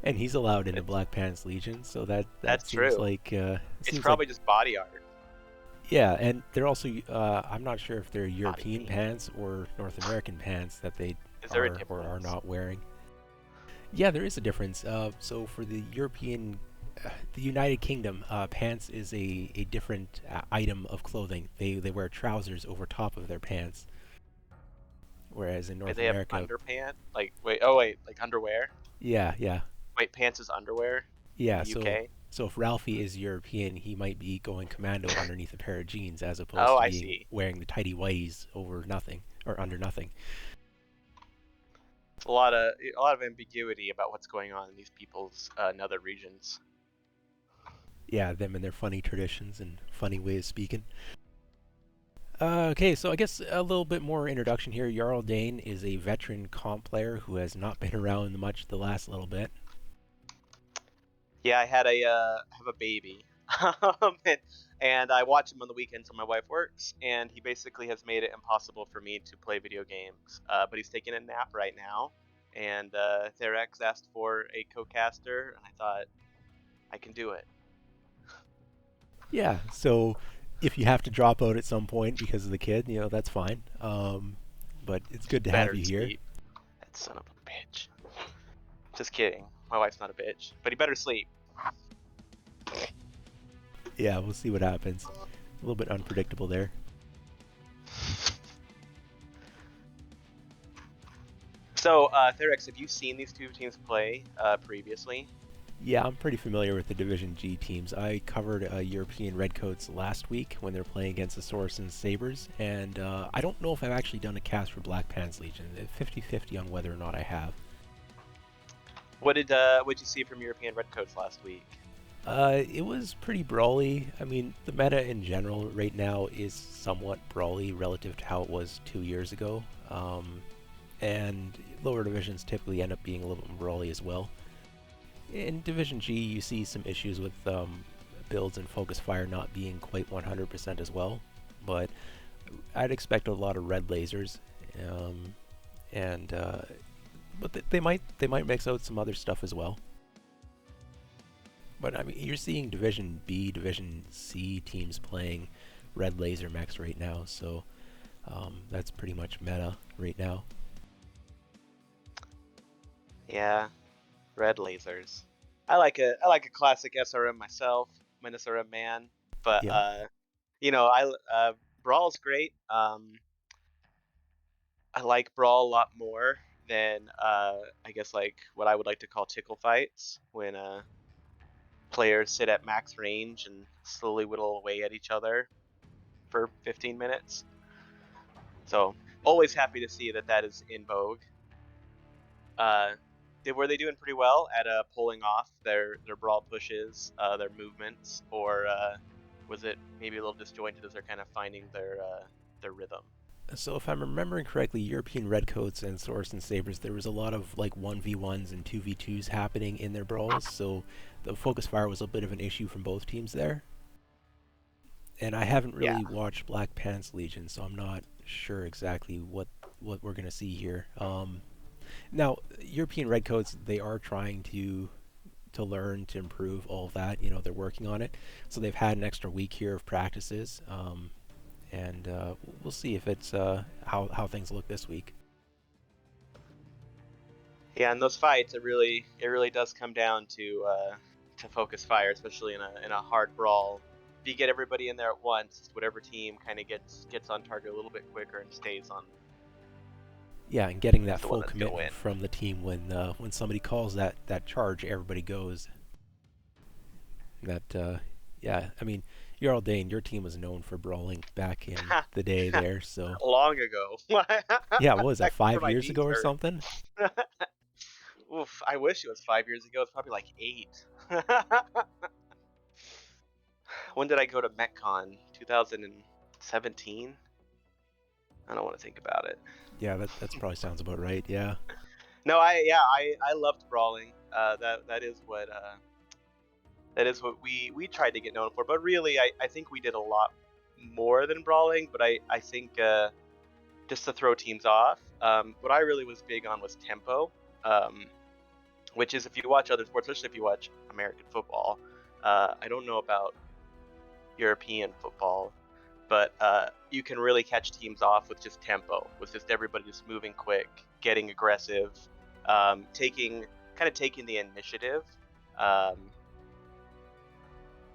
And he's allowed into It's, Black Pants Legion, so that that's seems true. like It's seems like probably just body art. yeah. And they're also I'm not sure if they're Body European paint. pants or North American pants that they Is there a are or are difference? not wearing. Yeah, there is a difference. So for the European, the United Kingdom, pants is a different item of clothing. They wear trousers over top of their pants, whereas in Wait, North they have America, underpant? Like, wait, oh wait, like underwear? yeah, yeah, Wait, pants is underwear in yeah. the So UK? so if Ralphie is European, he might be going commando underneath a pair of jeans, as opposed Oh, to I being see. wearing the tidy whities over nothing or under nothing. It's a lot of ambiguity about what's going on in these people's nether regions. Yeah, them and their funny traditions and funny way of speaking. Okay, so I guess a little bit more introduction here. Jarl Dane is a veteran comp player who has not been around much the last little bit. Yeah, I have a baby, and I watch him on the weekends when my wife works, and he basically has made it impossible for me to play video games. But he's taking a nap right now, and Therex asked for a co-caster, and I thought I can do it. Yeah, so if you have to drop out at some point because of the kid, that's fine. But it's good to have Better you here. sleep. That son of a bitch. Just kidding. My wife's not a bitch, but he better sleep. Yeah, we'll see what happens. A little bit unpredictable there. So, Therex, have you seen these two teams play previously? Yeah, I'm pretty familiar with the Division G teams. I covered European Redcoats last week when they're playing against the Sorcerer Sabres, and I don't know if I've actually done a cast for Black Pants Legion. 50-50 on whether or not I have. What did you see from European Redcoats last week? It was pretty brawly. I mean, the meta in general right now is somewhat brawly relative to how it was 2 years ago. And lower divisions typically end up being a little bit brawly as well. In Division G, you see some issues with builds and focus fire not being quite 100% as well, but I'd expect a lot of red lasers, um, and but they might mix out some other stuff as well. But I mean, you're seeing Division B, Division C teams playing red laser mechs right now, so that's pretty much meta right now. Yeah, red lasers. I like a classic SRM myself. I'm an SRM man, but Yeah. I Brawl's great. I like Brawl a lot more than I guess like what I would like to call tickle fights when players sit at max range and slowly whittle away at each other for 15 minutes. So always happy to see that is in vogue. Uh, were they doing pretty well at pulling off their brawl pushes, their movements, or was it maybe a little disjointed as they're kind of finding their rhythm? So if I'm remembering correctly, European Redcoats and Swords and Sabers, there was a lot of like 1v1s and 2v2s happening in their brawls, so the focus fire was a bit of an issue from both teams there. And I haven't Yeah, really watched Black Pants Legion, so I'm not sure exactly what we're gonna see here. Now, European Redcoats, they are trying to learn to improve all of that. They're working on it, so they've had an extra week here of practices, and we'll see if it's how things look this week. yeah. In those fights, it really does come down to focus fire, especially in a hard brawl. If you get everybody in there at once, whatever team kind of gets on target a little bit quicker and stays on Yeah, and getting that is the one full that's gonna commitment win. from the team when somebody calls that charge, everybody goes. That yeah, I mean, Jarl Dane, your team was known for brawling back in the day there, so Long ago. yeah, what was that, Back before five my years ago knees or hurt. something? Oof, I wish it was 5 years ago. It's probably like 8. When did I go to MetCon? 2017? I don't want to think about it. Yeah, that's probably sounds about right. Yeah, No, I loved brawling. That is what we tried to get known for. But really, I think we did a lot more than brawling. But I think just to throw teams off, what I really was big on was tempo. Um, which is if you watch other sports, especially if you watch American football. I don't know about European football, but you can really catch teams off with just tempo, with just everybody just moving quick, getting aggressive, taking the initiative. Um,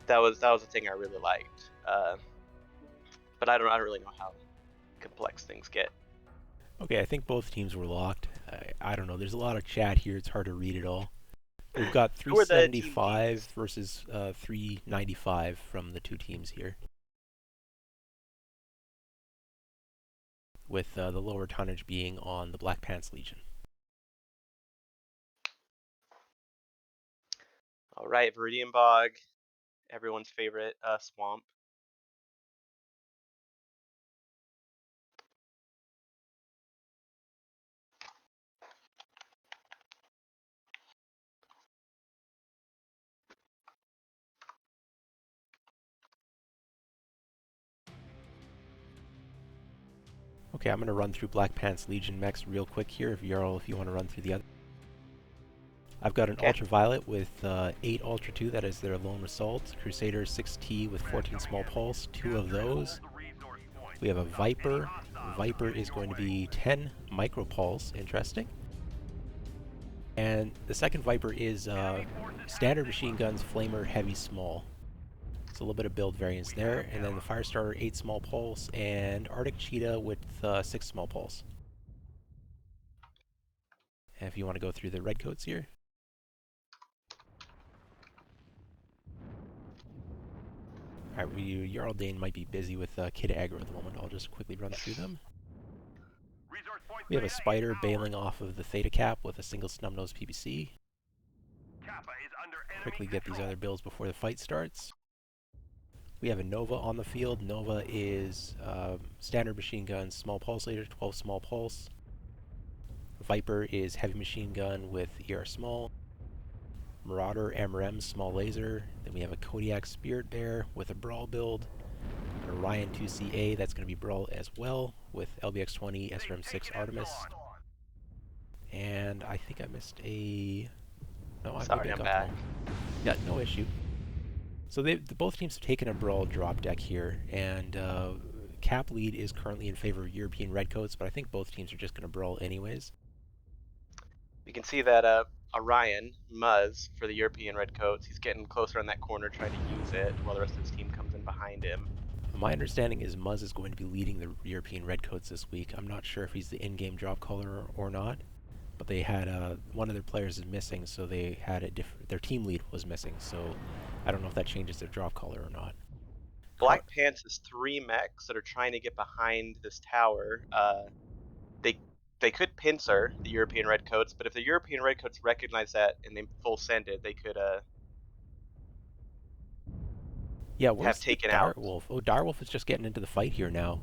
that was the thing I really liked. But I don't really know how complex things get. Okay, I think both teams were locked. I don't know. There's a lot of chat here. It's hard to read it all. We've got Who are the team 375 leads? versus 395 from the two teams here, with the lower tonnage being on the Black Pants Legion. All right, Viridian Bog, everyone's favorite swamp. Okay, I'm going to run through Black Pants Legion mechs real quick here, if you want to run through the other. I've got an Okay. Ultraviolet with 8 Ultra 2, that is their lone assault. Crusader 6T with 14 small pulse, 2 of those. We have a Viper. Viper is going to be 10 micro pulse, interesting. And the second Viper is standard machine guns, flamer, heavy, small. So a little bit of build variance there. And then the Firestarter 8 small pulse, and Arctic Cheetah with 6 small pulse. And if you want to go through the Redcoats here. Alright, Jarl Dane might be busy with Kid Aggro at the moment. I'll just quickly run through them. We have a Spider bailing off of the Theta Cap with a single Snubnose PPC. Quickly get these other builds before the fight starts. We have a Nova on the field. Nova is standard machine gun, small pulse laser, 12 small pulse. Viper is heavy machine gun with ER small. Marauder MRM small laser. Then we have a Kodiak Spirit Bear with a Brawl build. An Orion 2CA that's going to be Brawl as well with LBX-20 SRM-6 Artemis. And I think I missed a... No, Sorry, maybe I I'm got back. them all. Yeah, no issue. So both teams have taken a Brawl drop deck here, and Cap lead is currently in favor of European Redcoats, but I think both teams are just going to Brawl anyways. You can see that Orion, Muzz, for the European Redcoats, he's getting closer on that corner trying to use it while the rest of his team comes in behind him. My understanding is Muzz is going to be leading the European Redcoats this week. I'm not sure if he's the in-game drop caller or not, but they had one of their players is missing, so they had their team lead was missing, so I don't know if that changes their drop caller or not. Black Pants has 3 mechs that are trying to get behind this tower. They could pincer the European Redcoats, but if the European Redcoats recognize that and they full send it, they could Yeah, have where's the taken out. Direwolf? Oh, Direwolf is just getting into the fight here now.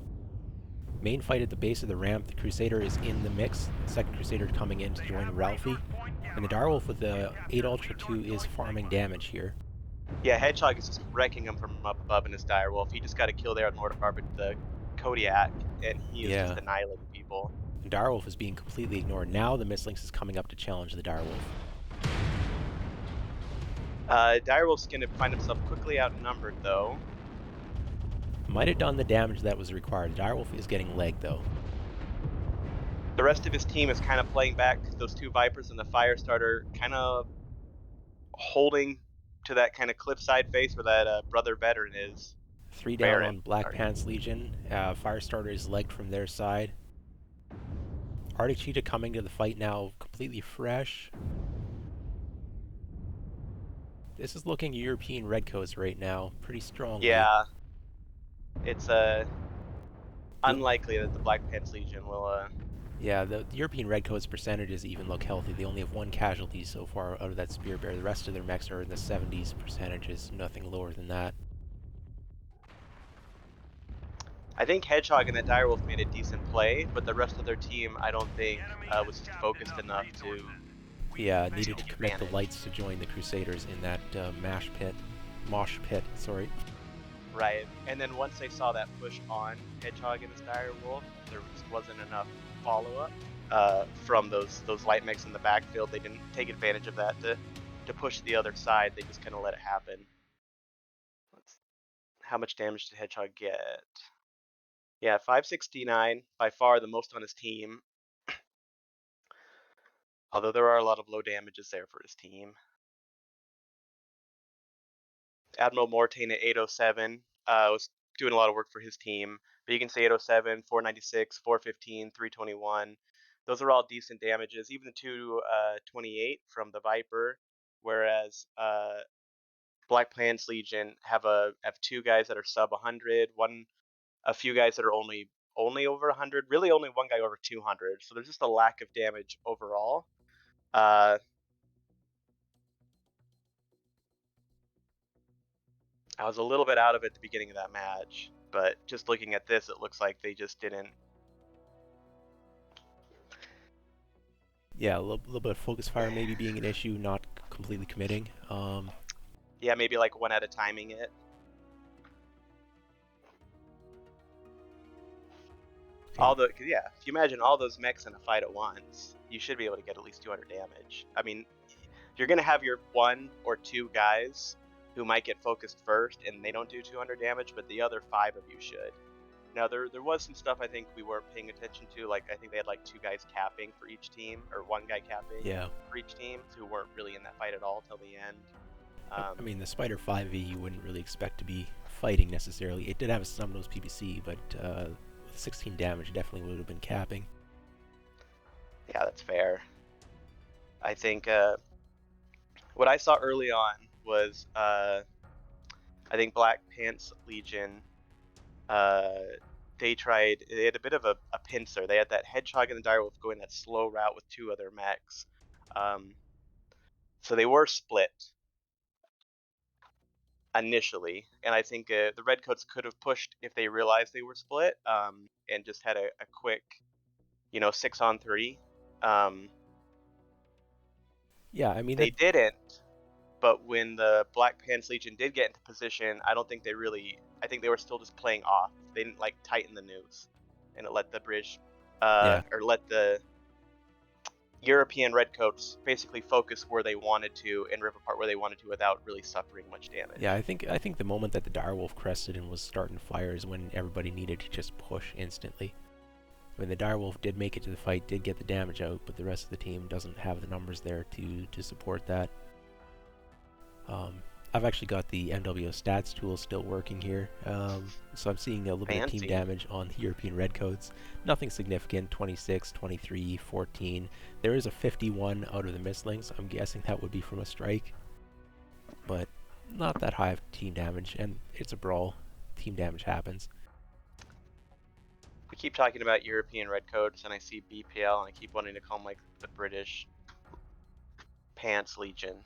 Main fight at the base of the ramp. The Crusader is in the mix. The second Crusader coming in to join Ralphie. And the Direwolf with the 8 Ultra 2 is farming damage here. Yeah, Hedgehog is just wrecking him from up above in his Direwolf. He just got a kill there on Mortar, but the Kodiak, and he is just annihilating people. And Direwolf is being completely ignored. Now the Mislinks is coming up to challenge the Direwolf. Direwolf's going to find himself quickly outnumbered, though. Might have done the damage that was required. Direwolf is getting legged, though. The rest of his team is kind of playing back those 2 Vipers and the Firestarter, kind of holding to that kind of cliffside face where that brother veteran is. 3 down on Black Pants Legion. Firestarter is legged from their side. Arctic Cheetah coming to the fight now completely fresh. This is looking European Redcoats right now, pretty strongly. Yeah. It's unlikely that the Black Pants Legion will... Yeah, the European Redcoats percentages even look healthy. They only have 1 casualty so far out of that Spear Bear. The rest of their mechs are in the 70s percentages, nothing lower than that. I think Hedgehog and that Direwolf made a decent play, but the rest of their team, I don't think, was just focused enough to... Yeah, needed to commit the lights to join the Crusaders in that mosh pit, sorry. Right, and then once they saw that push on Hedgehog and his Direwolf, there just wasn't enough follow-up. from those light mechs in the backfield. They didn't take advantage of that to push the other side. They just kind of let it happen. Let's, how much damage did Hedgehog get? Yeah, 569, by far the most on his team. Although there are a lot of low damages there for his team. Admiral Mortain at 807 was doing a lot of work for his team. But you can say 807, 496, 415, 321. Those are all decent damages. Even the 228 from the Viper, whereas Black Pants Legion have two guys that are sub 100, a few guys that are only over 100, really only one guy over 200. So there's just a lack of damage overall. I was a little bit out of it at the beginning of that match, but just looking at this, it looks like they just didn't. Yeah, a little bit of focus fire maybe being an issue, not completely committing. Yeah, maybe like one at a timing it. Cause yeah, if you imagine all those mechs in a fight at once, you should be able to get at least 200 damage. I mean, you're gonna have your one or two guys who might get focused first and they don't do 200 damage, but the other 5 of you should. Now there was some stuff I think we weren't paying attention to, like I think they had like 2 guys capping for each team, or 1 guy capping for each team, who weren't really in that fight at all till the end. I mean, the Spider 5e you wouldn't really expect to be fighting necessarily. It did have some of those PPC, but with 16 damage, definitely would have been capping. Yeah, that's fair. I think what I saw early on was I think Black Pants Legion. They had a bit of a pincer. They had that Hedgehog and the Direwolf going that slow route with 2 other mechs. So they were split initially, and I think the Redcoats could have pushed if they realized they were split, and just had a quick, 6-on-3. Yeah, I mean, They didn't, but when the Black Pants Legion did get into position, I don't think they really. I think they were still just playing off. They didn't like tighten the noose, and it let the British, or let the European Redcoats basically focus where they wanted to and rip apart where they wanted to without really suffering much damage. Yeah, I think the moment that the Direwolf crested and was starting to fire is when everybody needed to just push instantly. I mean, the Direwolf did make it to the fight, did get the damage out, but the rest of the team doesn't have the numbers there to support that. I've actually got the MWO stats tool still working here, so I'm seeing a little bit of team damage on the European Redcoats. Nothing significant, 26, 23, 14. There is a 51 out of the mistlings. I'm guessing that would be from a strike, but not that high of team damage, and it's a brawl. Team damage happens. We keep talking about European Redcoats, and I see BPL, and I keep wanting to call them like the British Pants Legion.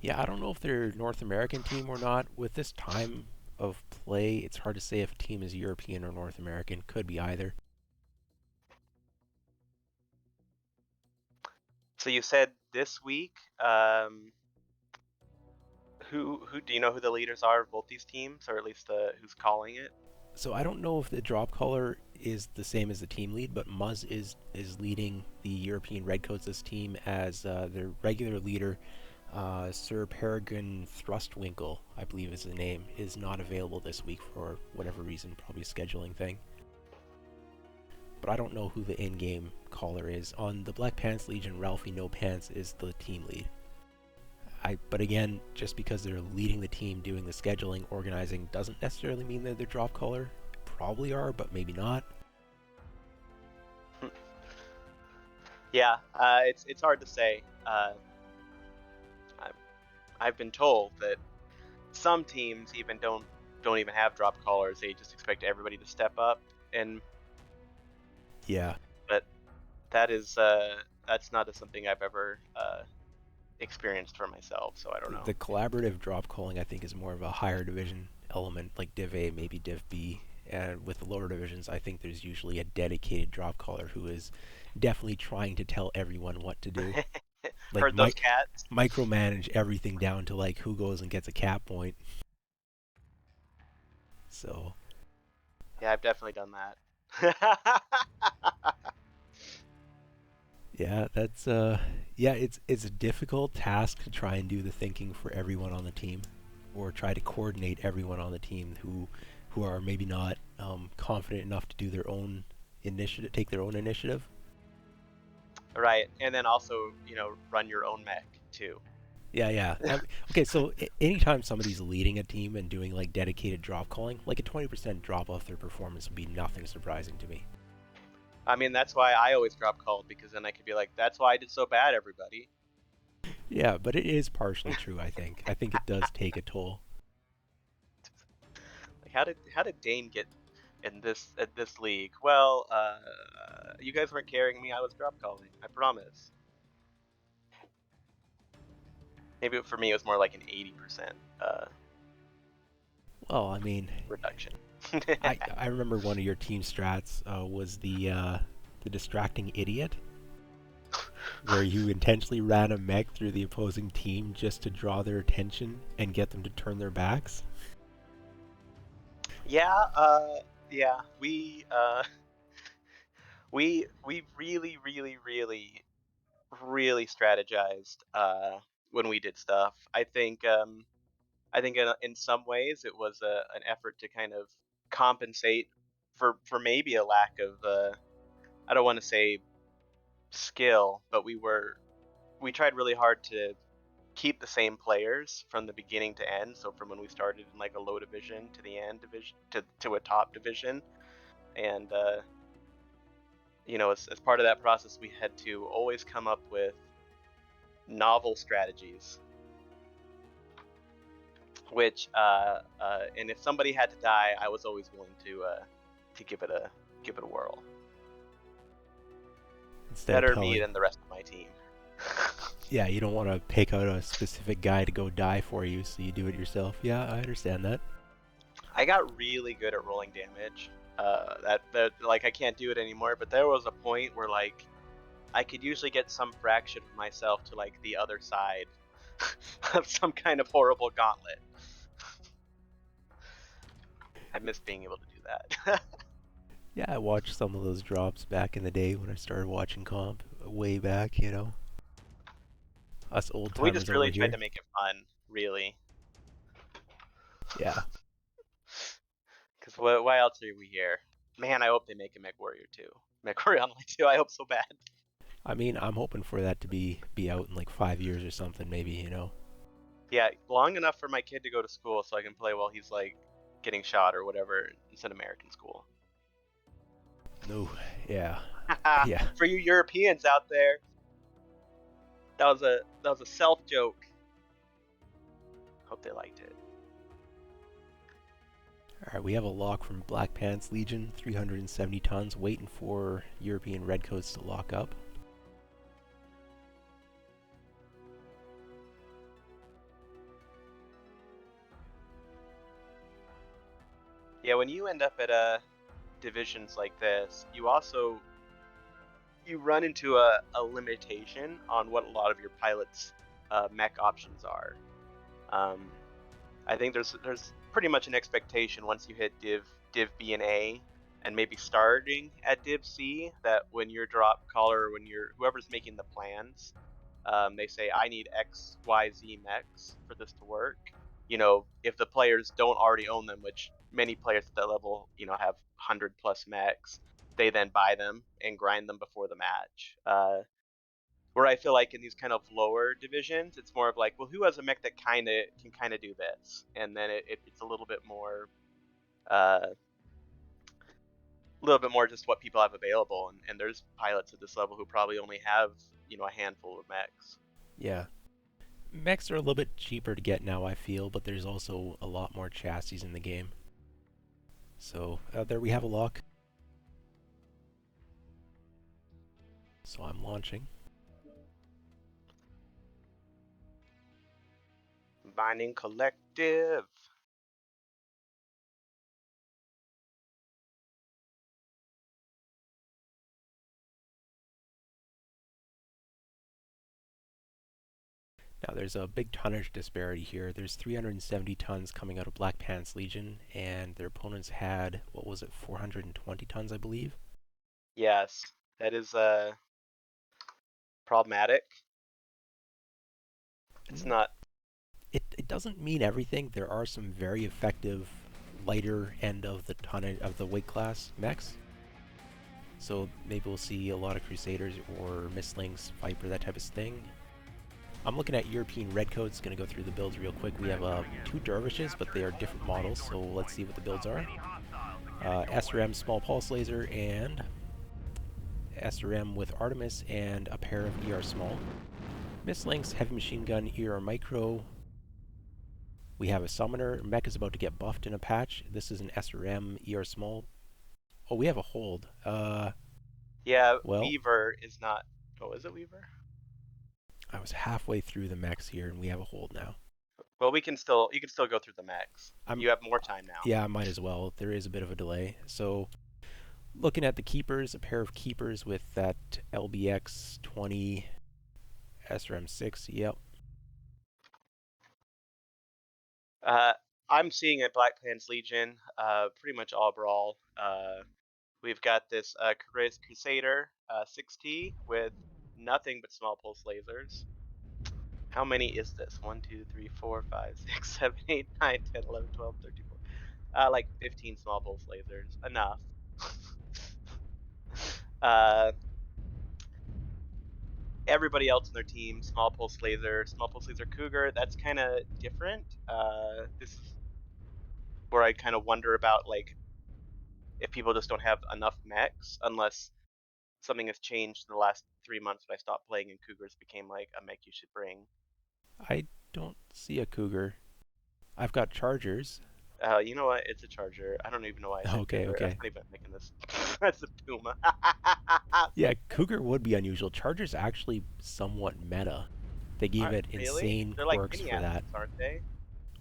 Yeah, I don't know if they're a North American team or not. With this time of play, it's hard to say if a team is European or North American. Could be either. So you said this week, who do you know who the leaders are of both these teams, or at least who's calling it? So I don't know if the drop color is the same as the team lead, but Muzz is leading the European Redcoats this team as their regular leader. Sir Peregrine Thrustwinkle, I believe is the name, is not available this week for whatever reason, probably a scheduling thing. But I don't know who the in-game caller is. On the Black Pants Legion, Ralphie No Pants is the team lead. But again, just because they're leading the team, doing the scheduling, organizing, doesn't necessarily mean they're the drop caller. Probably are, but maybe not. Yeah, it's hard to say. I've been told that some teams even don't even have drop callers. They just expect everybody to step up, and yeah, but that's not something I've ever experienced for myself, so I don't know. the collaborative drop calling I think is more of a higher division element, like Div A, maybe Div B. And with the lower divisions, I think there's usually a dedicated drop caller who is definitely trying to tell everyone what to do. Like Heard those cats? micromanage everything down to like who goes and gets a cap point. So Yeah, I've definitely done that. Yeah, that's yeah, it's a difficult task to try and do the thinking for everyone on the team, or try to coordinate everyone on the team who are maybe not confident enough to do their own initiative, take their own initiative. Right, and then also, run your own mech too. Yeah, yeah. Okay, so anytime somebody's leading a team and doing like dedicated drop calling, like a 20% drop off their performance would be nothing surprising to me. I mean, that's why I always drop called, because then I could be like, "That's why I did so bad, everybody." Yeah, but it is partially true, I think. I think it does take a toll. Like, how did Dane get in this league? Well, you guys weren't carrying me. I was drop calling. I promise. Maybe for me it was more like an 80% Well, I mean, reduction. I remember one of your team strats was the distracting idiot, where you intentionally ran a mech through the opposing team just to draw their attention and get them to turn their backs. Yeah, yeah. We really, really, really, really strategized when we did stuff. I think in some ways it was an effort to kind of compensate for maybe a lack of I don't want to say skill, but we tried really hard to keep the same players from the beginning to end. So from when we started in like a low division to the end division to a top division, and as part of that process, we had to always come up with novel strategies. And if somebody had to die, I was always willing to give it a whirl. Instead of Better me telling, than the rest of my team. yeah, you don't want to pick out a specific guy to go die for you, so you do it yourself. Yeah, I understand that. I got really good at rolling damage. That like I can't do it anymore, but there was a point where like I could usually get some fraction of myself to like the other side of some kind of horrible gauntlet. I miss being able to do that. Yeah, I watched some of those drops back in the day when I started watching comp way back, you know. Us old We timers just over really tried here. to make it fun, really. Yeah. Because why else are we here? Man, I hope they make a Mech Warrior 2. Mech Warrior Online 2, I hope so bad. I mean, I'm hoping for that to be out in like 5 years or something, maybe, you know. Yeah, long enough for my kid to go to school so I can play while he's like getting shot or whatever instead of American school. No, yeah, yeah. For you Europeans out there, that was a self joke. Hope they liked it. All right, we have a lock from Black Pants Legion, 370 tons, waiting for European Redcoats to lock up. Yeah, when you end up at divisions like this, you run into a limitation on what a lot of your pilots' mech options are. Um, I think there's pretty much an expectation once you hit Div B and A, and maybe starting at Div C, that when you're drop caller or when you're whoever's making the plans, they say I need X Y Z mechs for this to work. If the players don't already own them, which many players at that level have 100+ mechs, they then buy them and grind them before the match. Where I feel like in these kind of lower divisions, it's more of like, well, who has a mech that kind of do this, and then it's a little bit more just what people have available, and there's pilots at this level who probably only have a handful of mechs. Yeah. Mechs are a little bit cheaper to get now, I feel, but there's also a lot more chassis in the game. So there we have a lock. So I'm launching. Binding Collective. Now there's a big tonnage disparity here. There's 370 tons coming out of Black Pants Legion, and their opponents had, what was it, 420 tons, I believe? Yes, that is problematic. It's Mm, not. it doesn't mean everything. There are some very effective lighter end of the tonnage of the weight class mechs. So maybe we'll see a lot of Crusaders or Mistlings, Viper, that type of thing. I'm looking at European Redcoats. Going to go through the builds real quick. We have two Dervishes, but they are different models, so let's see what the builds are. SRM Small Pulse Laser and SRM with Artemis and a pair of ER Small. Mistlings Heavy Machine Gun ER Micro. We have a Summoner. Mech is about to get buffed in a patch. This is an SRM ER Small. Oh, we have a hold. Yeah, Well, Weaver is not. Oh, is it Weaver? I was halfway through the mechs here, and we have a hold now. Well, we can still. You can still go through the max. I'm You have more time now. Yeah, I might as well. There is a bit of a delay. So, looking at the keepers, a pair of keepers with that LBX 20 SRM6. Yep. Uh, I'm seeing at Black Pants Legion, pretty much all brawl. We've got this Crusader 6T with nothing but small pulse lasers. How many is this? 1, 2, 3, 4, 5, 6, 7, 8, 9, 10, 11, 12, 13, 14. Like 15 small pulse lasers. Enough. uh, Everybody else in their team, small pulse laser Cougar. That's kind of different. This is where I kind of wonder about like if people just don't have enough mechs, unless something has changed in the last 3 months when I stopped playing and Cougars became like a mech you should bring. I don't see a cougar. I've got chargers. You know what? It's a Charger. I don't even know why I said Okay, Cougar. That's okay. not even making this. That's a Puma. Yeah, cougar would be unusual. Chargers actually somewhat meta. They gave it Really? insane They're like quirks mini for that. Atlas, aren't they?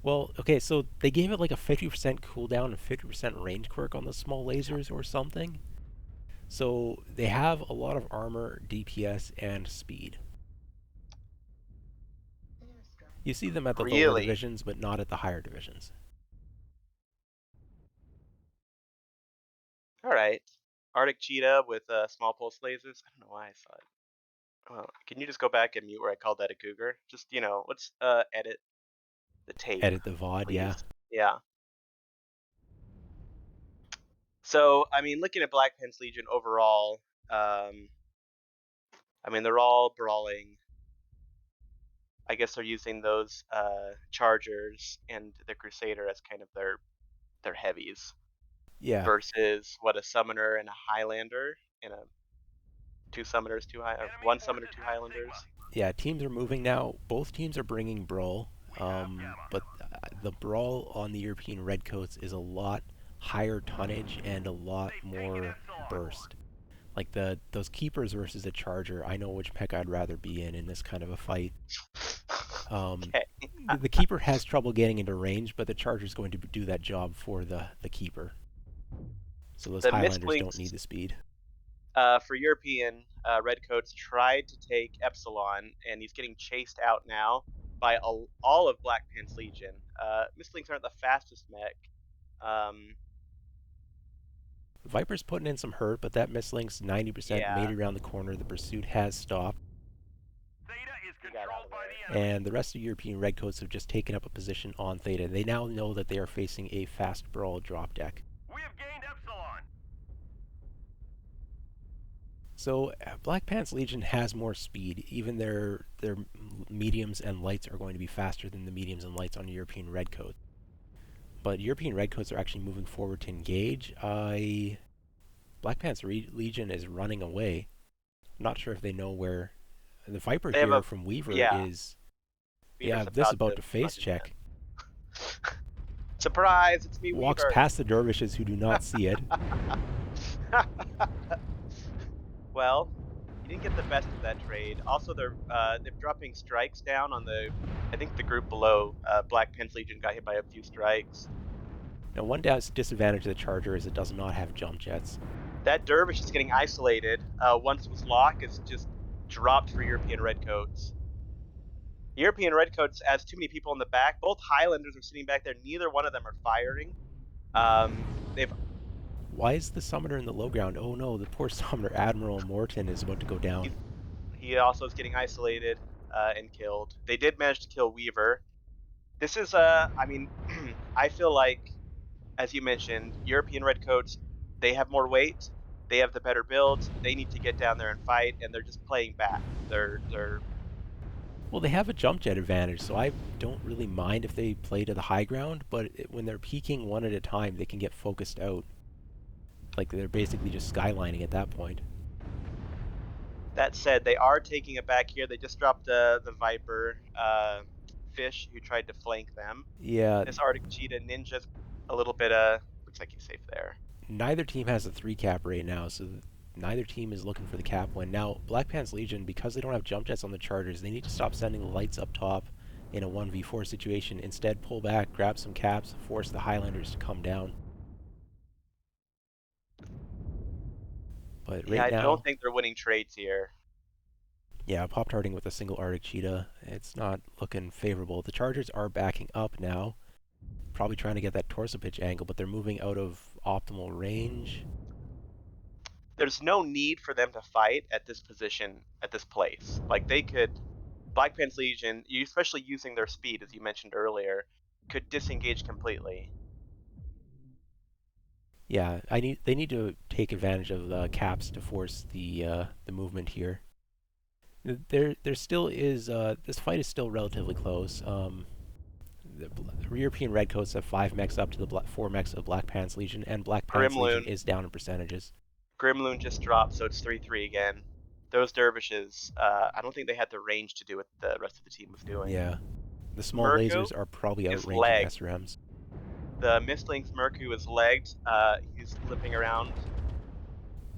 Well, okay, so they gave it like a 50% cooldown and 50% range quirk on the small lasers or something. So they have a lot of armor, DPS, and speed. You see them at the lower Really? divisions, but not at the higher divisions. All right. Arctic Cheetah with small pulse lasers. I don't know why I saw it. Well, can you just go back and mute where I called that a Cougar? Just, let's edit the tape, Edit the VOD, please. yeah. Yeah. So, I mean, looking at Black Pants Legion overall, um, I mean, they're all brawling. I guess they're using those Chargers and the Crusader as kind of their heavies Yeah. versus what a Summoner and a Highlander and a two Summoners, one Summoner, two Highlanders. Yeah, teams are moving now. Both teams are bringing Brawl, but the Brawl on the European Redcoats is a lot higher tonnage and a lot more burst. Like those keepers versus a charger, I know which mech I'd rather be in this kind of a fight. Um, Okay. the keeper has trouble getting into range, but the charger's going to do that job for the keeper. So those The Highlanders don't Mistlinks need the speed. for European Redcoats tried to take Epsilon, and he's getting chased out now by all of Black Pants Legion. Mistlinks aren't the fastest mech. Um, Viper's putting in some hurt, but that mislink's 90% made yeah, it around the corner. The pursuit has stopped. he got out of there. And the rest of the European Redcoats have just taken up a position on Theta. They now know that they are facing a fast brawl drop deck. We have gained Epsilon. So Black Pants Legion has more speed. Even their mediums and lights are going to be faster than the mediums and lights on European Redcoat. But European Redcoats are actually moving forward to engage. Black Pants Legion is running away. I'm not sure if they know where. The Viper They have here a from Weaver yeah. is. Yeah, Beaver's this is about about to to face fucking check. surprise! It's me, Walks Weaver. past the dervishes who do not see it. Well, he didn't get the best of that trade. Also, they're dropping strikes down on the. I think the group below. Black Pants Legion got hit by a few strikes. Now, one disadvantage of the Charger is it does not have jump jets. That Dervish is getting isolated. Once was lock is just dropped for European Redcoats. European Redcoats has too many people in the back. Both Highlanders are sitting back there. Neither one of them are firing. They've Why is the summoner in the low ground? Oh no, the poor summoner Admiral Morton is about to go he's, down. He also is getting isolated and killed. They did manage to kill Weaver. This is I mean, I feel like, as you mentioned, European Redcoats, they have more weight, they have the better builds, they need to get down there and fight, and they're just playing back. They're Well, they have a jump jet advantage, so I don't really mind if they play to the high ground, but when they're peeking one at a time, they can get focused out. Like they're basically just skylining at that point. That said, they are taking it back here. They just dropped the Viper fish who tried to flank them. Yeah, This Arctic Cheetah Ninja's a little bit looks like he's safe there. neither team has a 3 cap right now, so neither team is looking for the cap win. Now, Black Pants Legion, because they don't have jump jets on the chargers, they need to stop sending the lights up top in a 1v4 situation. Instead, pull back, grab some caps, force the Highlanders to come down. But Yeah, right I don't now, think they're winning trades here. yeah, pop-tarting with a single Arctic Cheetah, it's not looking favorable. The Chargers are backing up now, probably trying to get that torso pitch angle, but they're moving out of optimal range. There's no need for them to fight at this position, at this place. Like they could, Black Pants Legion, especially using their speed, as you mentioned earlier, could disengage completely. Yeah, they need to take advantage of the caps to force the movement here. There still is this fight is still relatively close. The European Redcoats have 5 mechs up to the 4 mechs of Black Pants Legion, and Black Pants Legion Grimloon, is down in percentages. Grimloon just dropped, so it's 3-3 again. Those dervishes, I don't think they had the range to do what the rest of the team was doing. Yeah, the small Murku lasers are probably is outranging legged. SRMs. The Mistlings Murku is legged. He's limping around.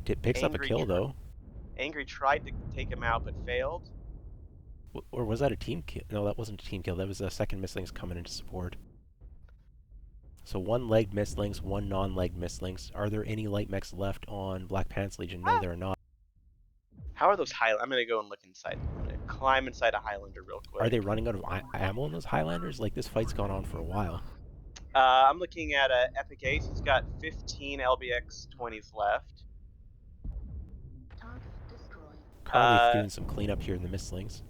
It picks up a Angry, kill though, Angry tried to take him out but failed. or was that a team kill? No, that wasn't a team kill. That was a second Mistlings coming into support. So one legged Mistlings, one non-legged Mistlings. Are there any light mechs left on Black Pants Legion? No, Ah, there are not. how are those High? I'm gonna go and look inside. I'm gonna climb inside a Highlander real Are quick. they running out of ammo in those Highlanders? Like, this fight's gone on for a while. I'm looking at Epic Ace. He's got 15 LBX 20s left. Carly's Uh, doing some cleanup here in the Mistlings.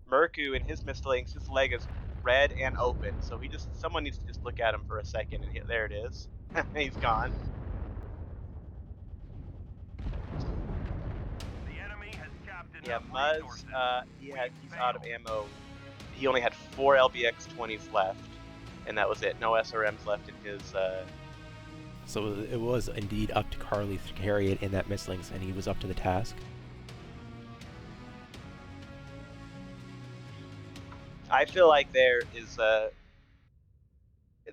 Murku in his Mistlings, his leg is red and open, so someone needs to just look at him for a second, and there it is. He's gone. Yeah, Muzz, he's out of ammo. He only had 4 LBX 20s left, and that was it. No SRMs left in his. So it was indeed up to Carly to carry it in that Mistlings, and he was up to the task. I feel like there is that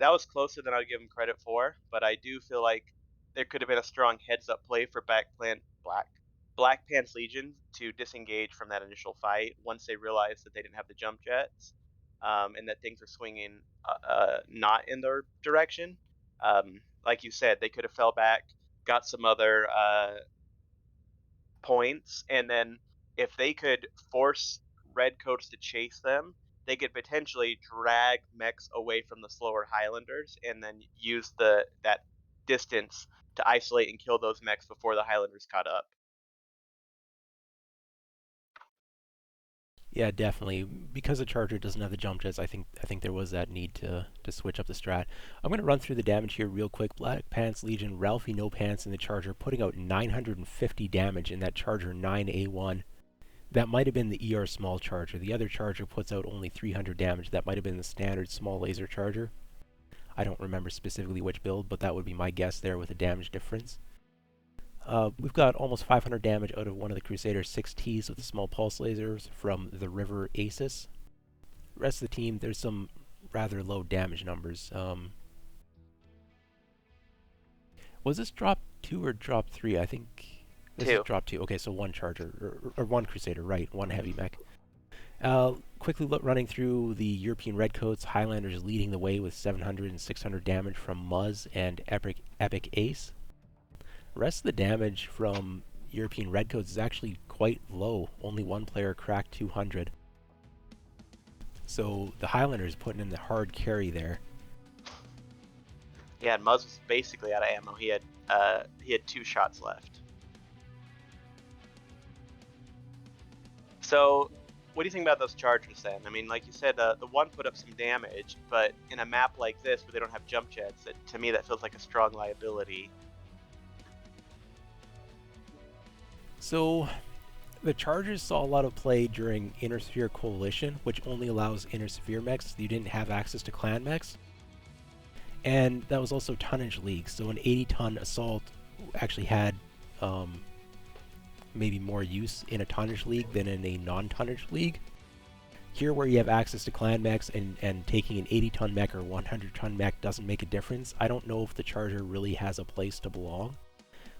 was closer than I would give him credit for, but I do feel like there could have been a strong heads-up play for Black Pants Legion to disengage from that initial fight once they realized that they didn't have the jump jets, and that things are swinging not in their direction. Like you said, they could have fell back, got some other points, and then if they could force Redcoats to chase them, they could potentially drag mechs away from the slower Highlanders, and then use that distance to isolate and kill those mechs before the Highlanders caught up. Yeah, definitely. Because the Charger doesn't have the jump jets, I think there was that need to switch up the strat. I'm going to run through the damage here real quick. Black Pants Legion, Ralphie No Pants in the Charger, putting out 950 damage in that Charger 9A1. That might have been the ER small Charger. The other Charger puts out only 300 damage. That might have been the standard small laser Charger. I don't remember specifically which build, but that would be my guess there with the damage difference. We've got almost 500 damage out of one of the Crusader's 6Ts with the small pulse lasers from the River Aces. Rest of the team, there's some rather low damage numbers. Was this drop 2 or drop 3? I think this is 2. drop 2. Okay, so one Charger, or one Crusader, right, one heavy mech. Quickly running through the European Redcoats, Highlanders leading the way with 700 and 600 damage from Muzz and Epic Ace. The rest of the damage from European Redcoats is actually quite low. Only one player cracked 200. So the Highlanders putting in the hard carry there. Yeah, and Muzz was basically out of ammo. He had 2 shots left. So, what do you think about those chargers then? I mean, like you said, the one put up some damage, but in a map like this where they don't have jump jets, to me that feels like a strong liability. So the Chargers saw a lot of play during Inner Sphere Coalition, which only allows Inner Sphere mechs. You didn't have access to clan mechs. And that was also tonnage league, so an 80-ton assault actually had maybe more use in a tonnage league than in a non-tonnage league. Here, where you have access to clan mechs and taking an 80-ton mech or 100-ton mech doesn't make a difference, I don't know if the Charger really has a place to belong.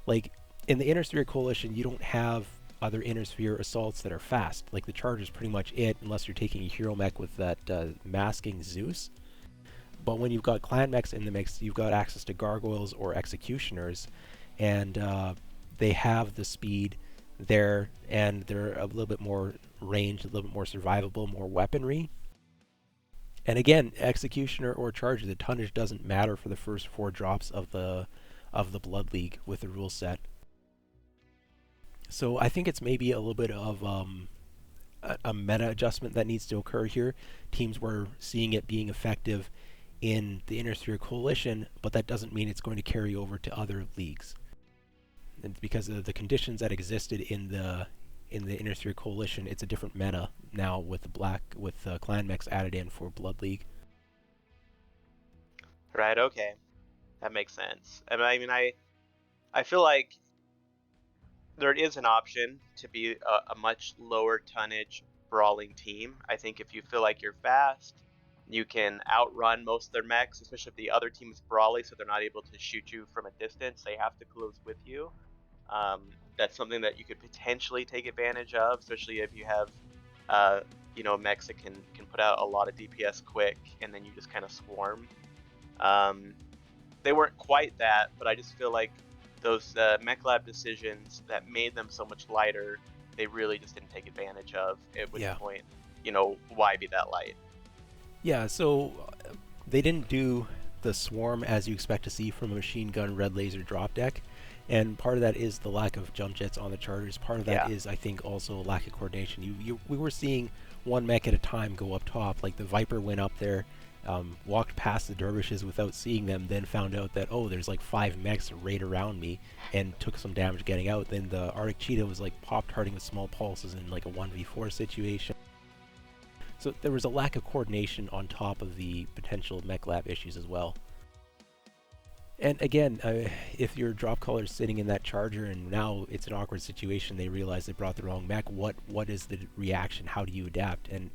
Like, in the Inner Sphere Coalition, you don't have other Inner Sphere assaults that are fast. Like, the Charger's pretty much it, unless you're taking a hero mech with that masking Zeus. But when you've got clan mechs in the mix, you've got access to gargoyles or executioners, and they have the speed there, and they're a little bit more ranged, a little bit more survivable, more weaponry. And again, executioner or charger, the tonnage doesn't matter for the first 4 drops of the Blood League with the rule set. So I think it's maybe a little bit of a meta adjustment that needs to occur here. Teams were seeing it being effective in the Inner Sphere Coalition, but that doesn't mean it's going to carry over to other leagues. And because of the conditions that existed in the Inner Sphere Coalition, it's a different meta now with the clan mechs added in for Blood League. Right, okay. That makes sense. And I mean, I feel like there is an option to be a much lower tonnage brawling team. I think if you feel like you're fast, you can outrun most of their mechs, especially if the other team is brawly, so they're not able to shoot you from a distance. They have to close with you. That's something that you could potentially take advantage of, especially if you have, mechs that can put out a lot of DPS quick, and then you just kind of swarm. They weren't quite that, but I just feel like those mech lab decisions that made them so much lighter, they really just didn't take advantage of. At which Yeah. point, why be that light? Yeah, so they didn't do the swarm as you expect to see from a machine gun red laser drop deck. And part of that is the lack of jump jets on the charters. Part of that is, I think, also lack of coordination. We were seeing one mech at a time go up top. Like the Viper went up there, walked past the dervishes without seeing them, then found out that, oh, there's like 5 mechs right around me, and took some damage getting out. Then the Arctic Cheetah was like pop-tarting with small pulses in like a 1v4 situation. So there was a lack of coordination on top of the potential mech lab issues as well. And again, if your drop caller is sitting in that charger and now it's an awkward situation, they realize they brought the wrong mech, what is the reaction? How do you adapt? And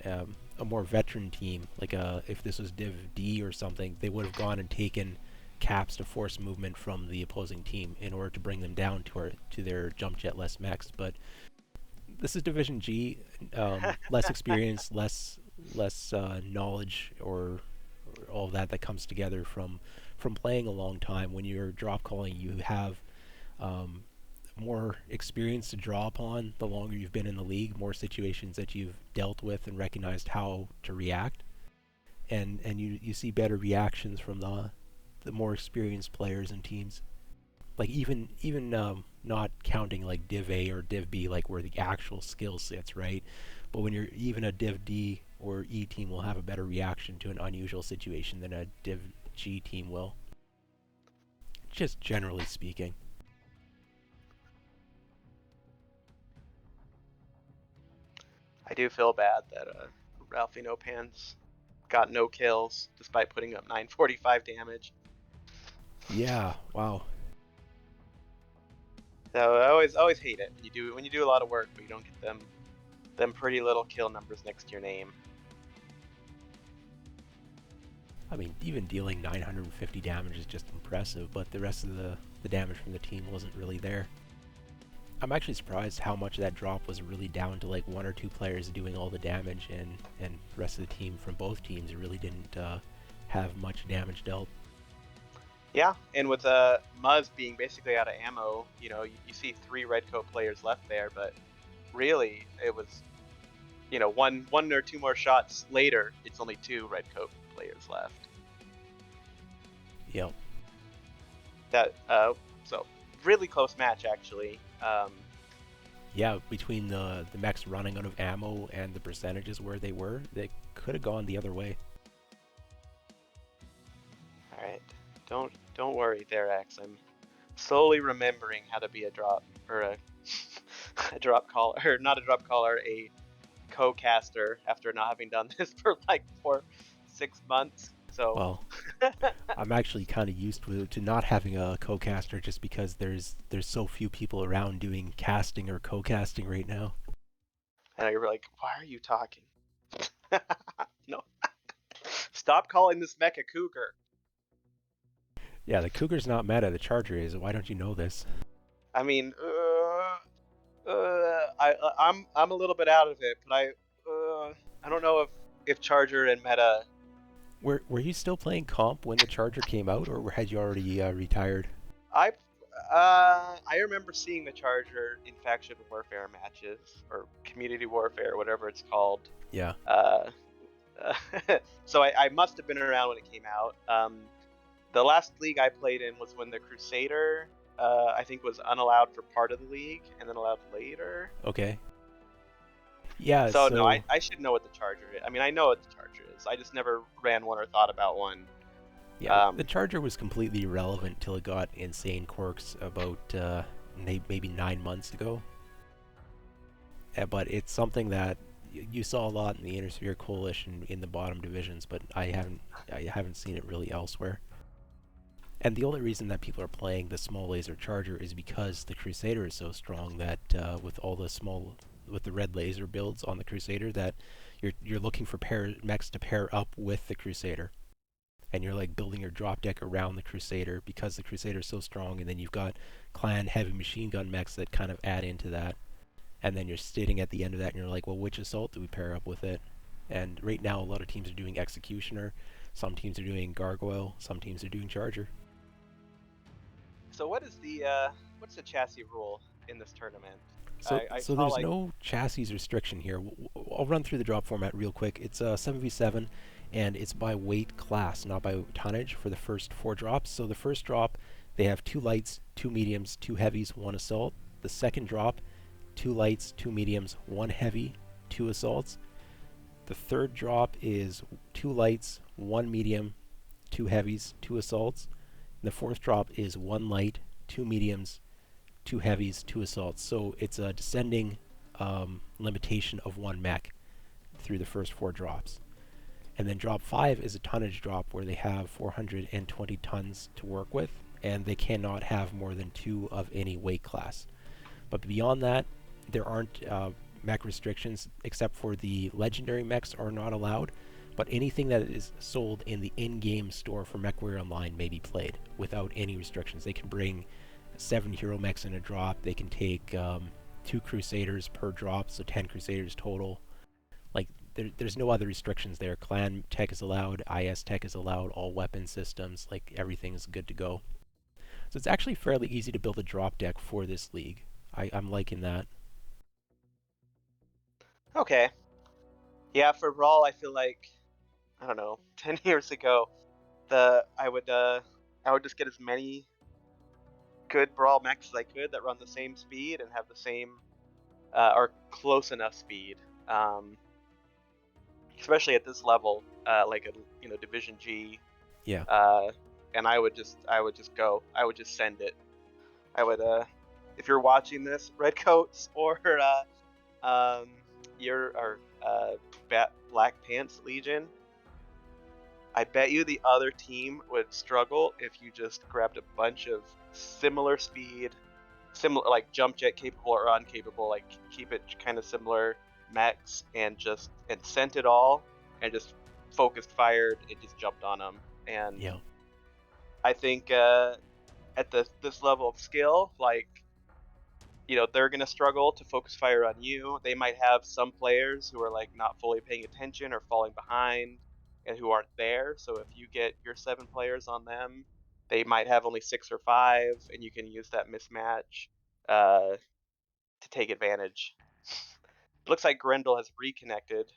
a more veteran team, like if this was Div D or something, they would have gone and taken caps to force movement from the opposing team in order to bring them down to their jump jet less mechs. But this is Division G, less experience, less knowledge, or all that comes together from playing a long time. When you're drop calling, you have more experience to draw upon the longer you've been in the league, more situations that you've dealt with and recognized how to react, and you see better reactions from the more experienced players and teams. Like even not counting like Div A or Div B, like where the actual skill sits, right? But when you're even a Div D or E team will have a better reaction to an unusual situation than a Div G team will. Just generally speaking. I do feel bad that Ralphie No Pants got no kills despite putting up 945 damage. Yeah, wow. So I always hate it when you do a lot of work but you don't get them pretty little kill numbers next to your name. I mean, even dealing 950 damage is just impressive, but the rest of the damage from the team wasn't really there. I'm actually surprised how much of that drop was really down to like 1 or 2 players doing all the damage, and the rest of the team from both teams really didn't have much damage dealt. Yeah, and with Muzz being basically out of ammo, you see 3 Redcoat players left there, but really it was, one or 2 more shots later, it's only 2 Redcoat players left. Yep. So really close match actually. Yeah, between the mechs running out of ammo and the percentages where they were, they could have gone the other way. All right, don't worry there, X. I'm slowly remembering how to be a drop or a a drop caller, or not a drop caller, a co-caster after not having done this for like 4 6 months. So Well, I'm actually kind of used to not having a co-caster just because there's so few people around doing casting or co-casting right now. and you're like, why are you talking? No, stop calling this mech a cougar. Yeah, the Cougar's not meta, the Charger is. Why don't you know this? I mean, I'm a little bit out of it, but I don't know if Charger and Meta. Were you still playing comp when the Charger came out, or had you already retired? I I remember seeing the Charger in faction warfare matches or community warfare, whatever it's called. Yeah. Uh, so I must have been around when it came out. The last league I played in was when the Crusader, I think, was unallowed for part of the league and then allowed later. Okay. Yeah. So no, So I should know what the Charger is. I mean, I know what the Charger is. I just never ran one or thought about one. yeah, the Um, Charger was completely irrelevant till it got insane quirks about maybe 9 months ago. But it's something that you saw a lot in the Intersphere Coalition in the bottom divisions, but I haven't seen it really elsewhere. And the only reason that people are playing the small laser charger is because the Crusader is so strong that with the red laser builds on the Crusader, that you're looking for mechs to pair up with the Crusader, and you're like building your drop deck around the Crusader because the Crusader is so strong, and then you've got clan heavy machine gun mechs that kind of add into that, and then you're sitting at the end of that and you're like, well, which assault do we pair up with it? And right now, a lot of teams are doing Executioner, some teams are doing Gargoyle, some teams are doing Charger. so what's the chassis rule in this tournament? So, I so saw there's like no chassis restriction here. I'll run through the drop format real quick. It's a 7v7, and it's by weight class, not by tonnage for the first four drops. So the first drop, they have two lights, two mediums, two heavies, one assault. The second drop, two lights, two mediums, one heavy, two assaults. The third drop is two lights, one medium, two heavies, two assaults. And the fourth drop is one light, two mediums, two heavies, two assaults. So it's a descending limitation of one mech through the first four drops. And then drop 5 is a tonnage drop where they have 420 tons to work with, and they cannot have more than two of any weight class. But beyond that, there aren't mech restrictions, except for the legendary mechs are not allowed. But anything that is sold in the in-game store for MechWarrior Online may be played without any restrictions. They can bring 7 hero mechs in a drop. They can take 2 Crusaders per drop, so 10 Crusaders total. Like there's no other restrictions there. Clan tech is allowed, IS tech is allowed, all weapon systems, like everything's good to go. So it's actually fairly easy to build a drop deck for this league. I'm liking that. okay, yeah, for Brawl, I feel like I don't know, 10 years ago, the I would just get as many good Brawl mechs as I could that run the same speed and have the same or close enough speed. Um, Especially at this level, like a Division G, Yeah. uh, and I would just go. I would just send it. I would if you're watching this, Redcoats or um, your or Black Pants Legion, I bet you the other team would struggle if you just grabbed a bunch of similar speed, similar like jump jet capable or uncapable, like keep it kind of similar mechs, and sent it all and just focused fired and just jumped on them. And Yeah. I think at this level of skill, like they're gonna struggle to focus fire on you. They might have some players who are like not fully paying attention or falling behind and who aren't there. So if you get your 7 players on them, they might have only 6 or 5, and you can use that mismatch uh, to take advantage. It looks like Grendel has reconnected,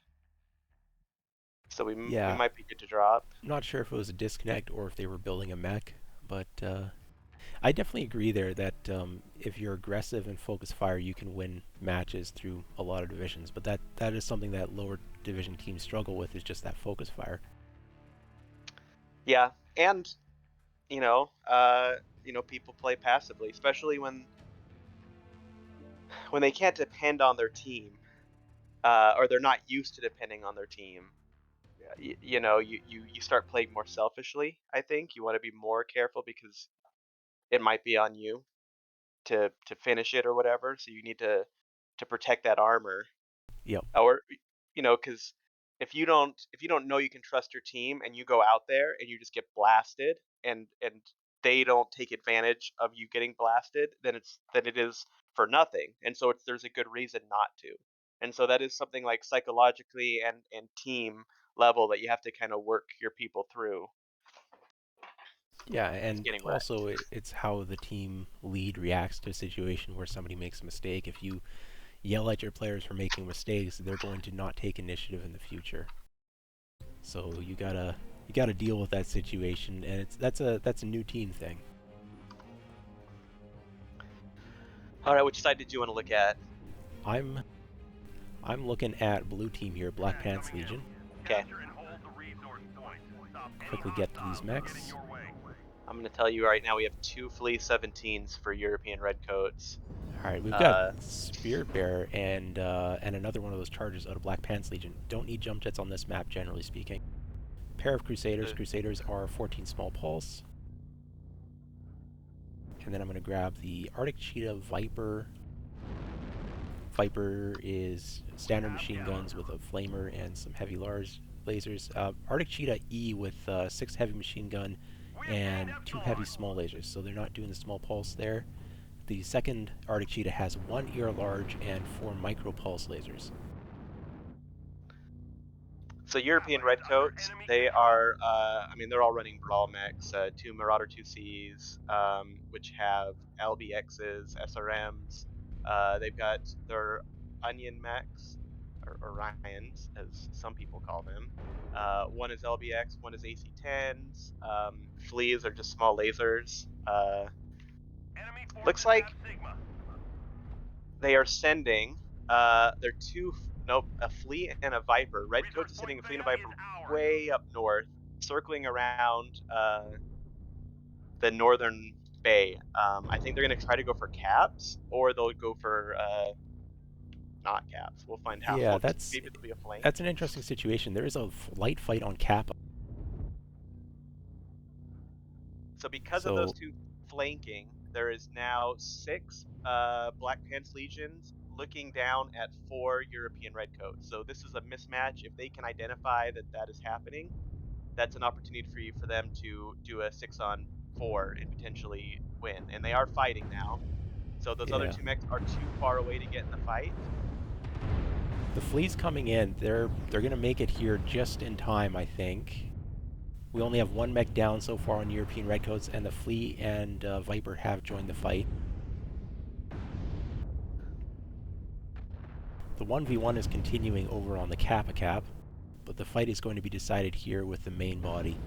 so we Yeah. might be good to drop. I'm not sure if it was a disconnect or if they were building a mech, but I definitely agree there that if you're aggressive and focus fire, you can win matches through a lot of divisions. But that is something that lower division teams struggle with is just that focus fire. Yeah, and you know, uh, people play passively, especially when they can't depend on their team, or they're not used to depending on their team. You start playing more selfishly. I think you want to be more careful because it might be on you to finish it or whatever. So you need to protect that armor, Yep. or because if you don't know you can trust your team and you go out there and you just get blasted and they don't take advantage of you getting blasted, then it is for nothing. And so there's a good reason not to. And so that is something like psychologically and team level that you have to kind of work your people through. Yeah, It's and getting also wrecked. it's how the team lead reacts to a situation where somebody makes a mistake. If you yell at your players for making mistakes, they're going to not take initiative in the future. So you gotta deal with that situation, and that's a new team thing. All right, which side did you want to look at? I'm I'm looking at blue team here, Black Pants Legion. Okay, Quickly get to these mechs. I'm going to tell you right now we have two Flea 17s for European Redcoats. All right, we've got Uh, Spear Bear and another one of those chargers out of Black Pants Legion. Don't need jump jets on this map, generally speaking. Pair of Crusaders. the Crusaders are 14 small pulse. And then I'm going to grab the Arctic Cheetah Viper. Viper is standard machine guns with a flamer and some heavy large lasers. Arctic Cheetah E with 6 heavy machine gun and 2 heavy small lasers. So they're not doing the small pulse there. The second Arctic Cheetah has 1 ear large and 4 micro pulse lasers. So European Redcoats, they are, I mean, they're all running Brawl mechs, two Marauder 2Cs, which have LBXs, SRMs. They've got their Onion mechs, or Orions, as some people call them. One is LBX, one is AC-10s. Fleas are just small lasers. Looks like they are sending their two nope, a flea and a viper. Redcoats is sending a flea and a viper way up north, circling around the northern bay. I think they're going to try to go for caps, or they'll go for not caps. We'll find Yeah, out. Maybe it'll be a flank. that's an interesting situation. There is a light fight on Kappa. So because of those So two flanking, there is now six Black Pants Legions looking down at four European Redcoats. So this is a mismatch. If they can identify that that is happening, that's an opportunity for them to do a 6-on-4 and potentially win. And they are fighting now. So those other yeah, two mechs are too far away to get in the fight. the fleas coming in. They're gonna make it here just in time, I think. We only have one mech down so far on European Redcoats, and the Flea and Viper have joined the fight. The 1v1 is continuing over on the Kappa Cap, but the fight is going to be decided here with the main body.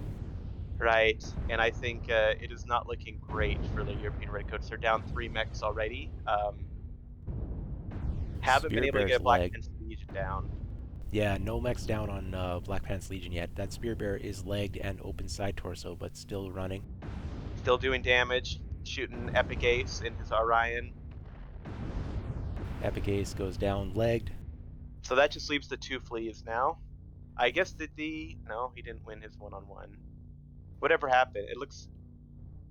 Right, and I think it is not looking great for the European Redcoats. They're down three mechs already. Haven't been Spear able to get Bear's a Black leg. Pants Legion down. Yeah, no mechs down on Black Pants Legion yet. That Spear Bear is legged and open side torso, but still running. Still doing damage, shooting Epic Ace in his Orion. Epic Ace goes down, legged. So that just leaves the two fleas now. I guess no, he didn't win his one-on-one. Whatever happened, it looks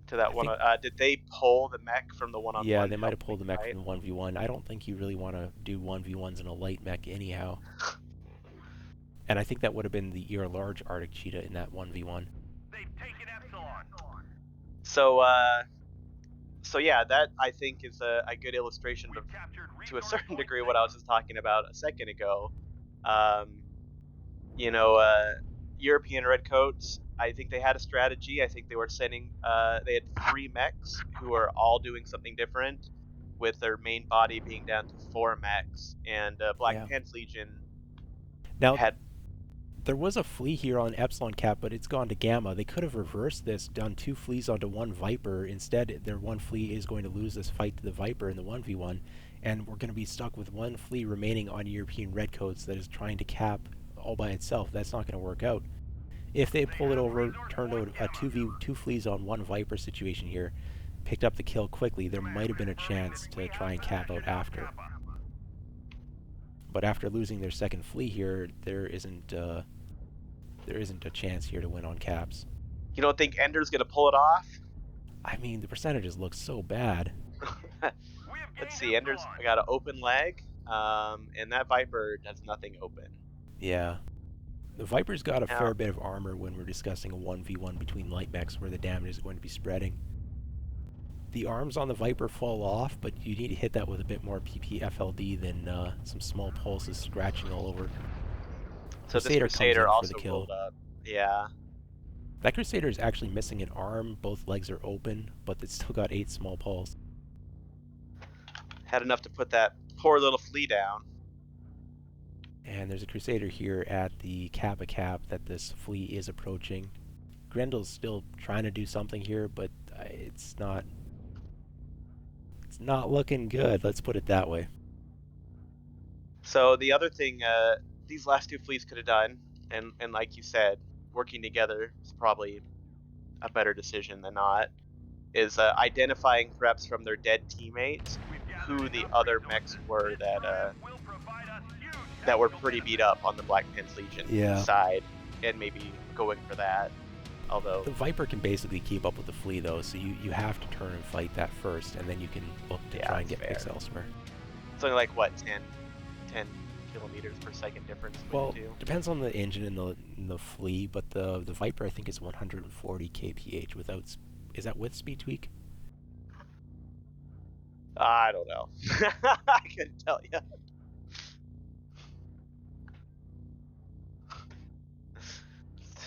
to that I one. think, Did they pull the mech from the yeah, one-on-one they to might help have pulled make the the mech fight? from the 1v1. I don't think you really want to do 1v1s in a light mech anyhow. And I think that would have been the ear large Arctic Cheetah in that 1v1. So, so yeah, that I think is a good illustration of, to a certain degree, what I was just talking about a second ago. Um, you know, European Redcoats, I think they had a strategy. I think they were sending, they had three mechs who are all doing something different, with their main body being down to four mechs. And Black Yeah. Pants Legion Now, had There was a flea here on Epsilon Cap, but it's gone to Gamma. They could have reversed this, done two fleas onto one Viper. Instead, their one flea is going to lose this fight to the Viper in the 1v1, and we're going to be stuck with one flea remaining on European Redcoats that is trying to cap all by itself. That's not going to work out. If they pull it over, turned out a 2 fleas on one Viper situation here, picked up the kill quickly, there might have been a chance to try and cap out after. But after losing their second flea here, there isn't a chance here to win on caps. You don't think Ender's gonna pull it off? I mean, the percentages look so bad. Let's see. Ender's got an open leg, and that Viper does nothing open. Yeah. The Viper's got a Now, fair bit of armor when we're discussing a 1v1 between light mechs where the damage is going to be spreading. The arms on the Viper fall off, but you need to hit that with a bit more PPFLD than some small pulses scratching all over. so this Crusader comes Crusader in for the also kill. rolled up. Yeah. That Crusader is actually missing an arm. Both legs are open, but it's still got 8 small pulls. Had enough to put that poor little flea down. And there's a Crusader here at the Kappa Cap that this flea is approaching. Grendel's still trying to do something here, but it's not looking good, let's put it that way. So the other thing these last two fleas could have done, and like you said, working together is probably a better decision than not, is identifying threats from their dead teammates who the other mechs were that were pretty beat up on the Black Pants Legion side, and maybe going for that. Although the Viper can basically keep up with the flea though, so you have to turn and fight that first, and then you can look to try and get picks elsewhere. It's only like what, 10 kilometers per second difference between well, the two? Depends on the engine and the flea, but the Viper I think is 140 kph without. Is that with speed tweak? I don't know. I couldn't tell you.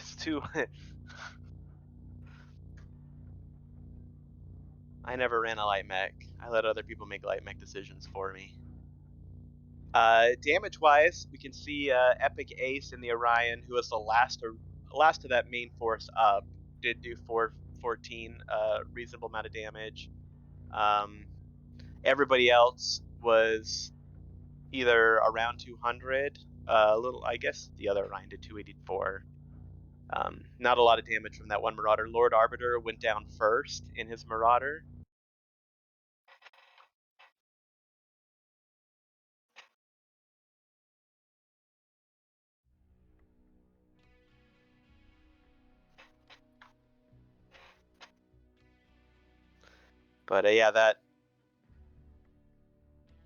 It's too. I never ran a light mech. I let other people make light mech decisions for me. Damage-wise, we can see Epic Ace in the Orion, who was the last of that main force up, did do 414 reasonable amount of damage. Everybody else was either around 200, a little. I guess the other Orion did 284. Not a lot of damage from that one Marauder. Lord Arbiter went down first in his Marauder. But yeah, that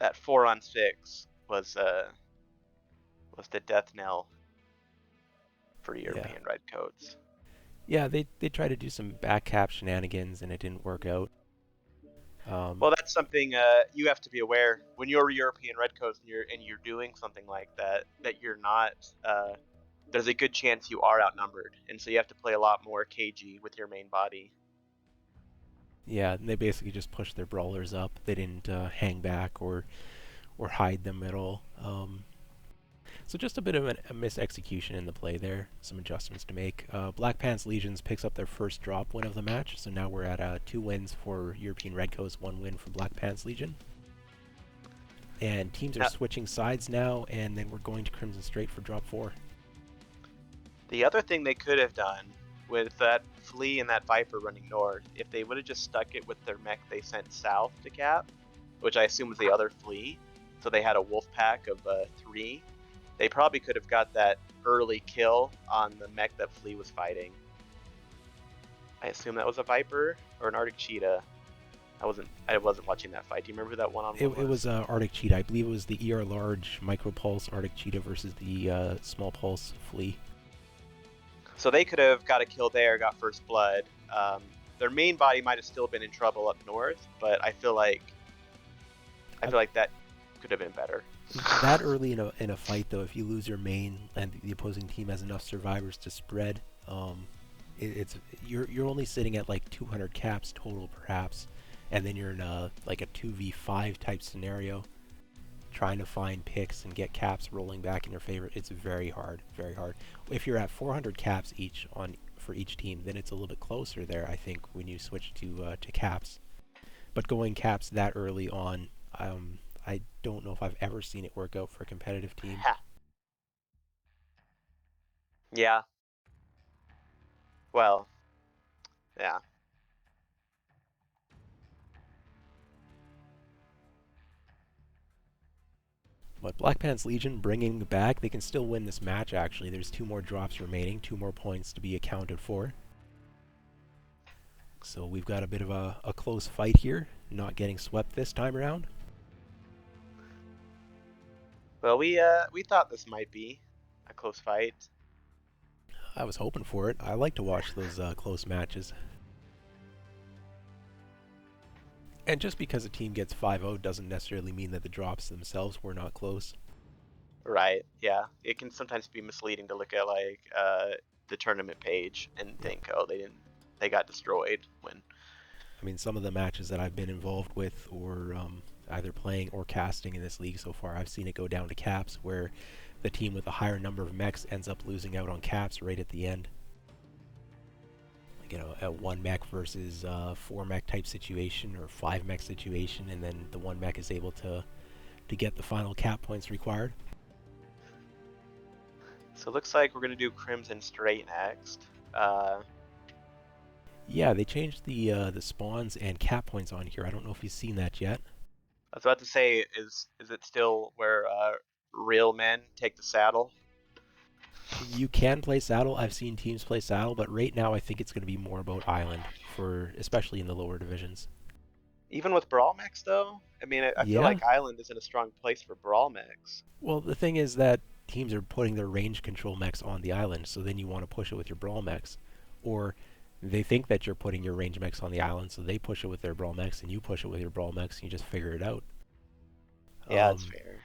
4-on-6 was the death knell for European Redcoats. Yeah, they tried to do some back cap shenanigans and it didn't work out. Well, that's something you have to be aware when you're European Redcoats and you're doing something like that. That you're not. There's a good chance you are outnumbered, and so you have to play a lot more KG with your main body. Yeah, they basically just pushed their brawlers up. They didn't hang back or hide them at all. So just a bit of a misexecution in the play there. Some adjustments to make. Black Pants Legions picks up their first drop win of the match. So now we're at 2 wins for European Redcoats, 1 win for Black Pants Legion. And teams are switching sides now, and then we're going to Crimson Straight for drop 4. The other thing they could have done with that Flea and that Viper running north, if they would have just stuck it with their mech they sent south to cap, which I assume was the other Flea, so they had a wolf pack of 3, they probably could have got that early kill on the mech that Flea was fighting. I assume that was a Viper or an Arctic Cheetah. I wasn't watching that fight. Do you remember who that one-on-one was? It was Arctic Cheetah. I believe it was the ER large micro pulse Arctic Cheetah versus the small pulse Flea. So they could have got a kill there, got first blood. Their main body might have still been in trouble up north, but I feel like that could have been better. That early in a fight, though, if you lose your main and the opposing team has enough survivors to spread, you're only sitting at like 200 caps total, perhaps, and then you're in a 2v5 type scenario. trying to find picks and get caps rolling back in your favor, it's very hard, very hard. If you're at 400 caps each on for each team, then it's a little bit closer there, I think, when you switch to caps. But going caps that early on, I don't know if I've ever seen it work out for a competitive team. Ha. Yeah. Well, yeah. But Black Pants Legion bringing back, they can still win this match actually. There's 2 more drops remaining, 2 more points to be accounted for. So we've got a bit of a close fight here, not getting swept this time around. Well, we thought this might be a close fight. I was hoping for it. I like to watch those close matches. And just because a team gets 5-0 doesn't necessarily mean that the drops themselves were not close. Right. Yeah. It can sometimes be misleading to look at like the tournament page and Yep. think, oh, they got destroyed when. I mean, some of the matches that I've been involved with or either playing or casting in this league so far, I've seen it go down to caps where the team with a higher number of mechs ends up losing out on caps right at the end. Like, a 1 mech versus 4 mech type situation or 5 mech situation, and then the 1 mech is able to get the final cap points required. So it looks like we're gonna do Crimson Straight next. Yeah, they changed the spawns and cap points on here. I don't know if you've seen that yet. I was about to say, is it still where real men take the saddle? You can play saddle. I've seen teams play saddle, but right now I think it's going to be more about island for especially in the lower divisions. Even with brawl mechs, though. I mean, I feel Yeah. like Island is in a strong place for brawl mechs. Well, the thing is that teams are putting their range control mechs on the island, so then you want to push it with your brawl mechs, or they think that you're putting your range mechs on the island, so they push it with their brawl mechs, and you push it with your brawl mechs, and you just figure it out. Yeah, that's Um, fair.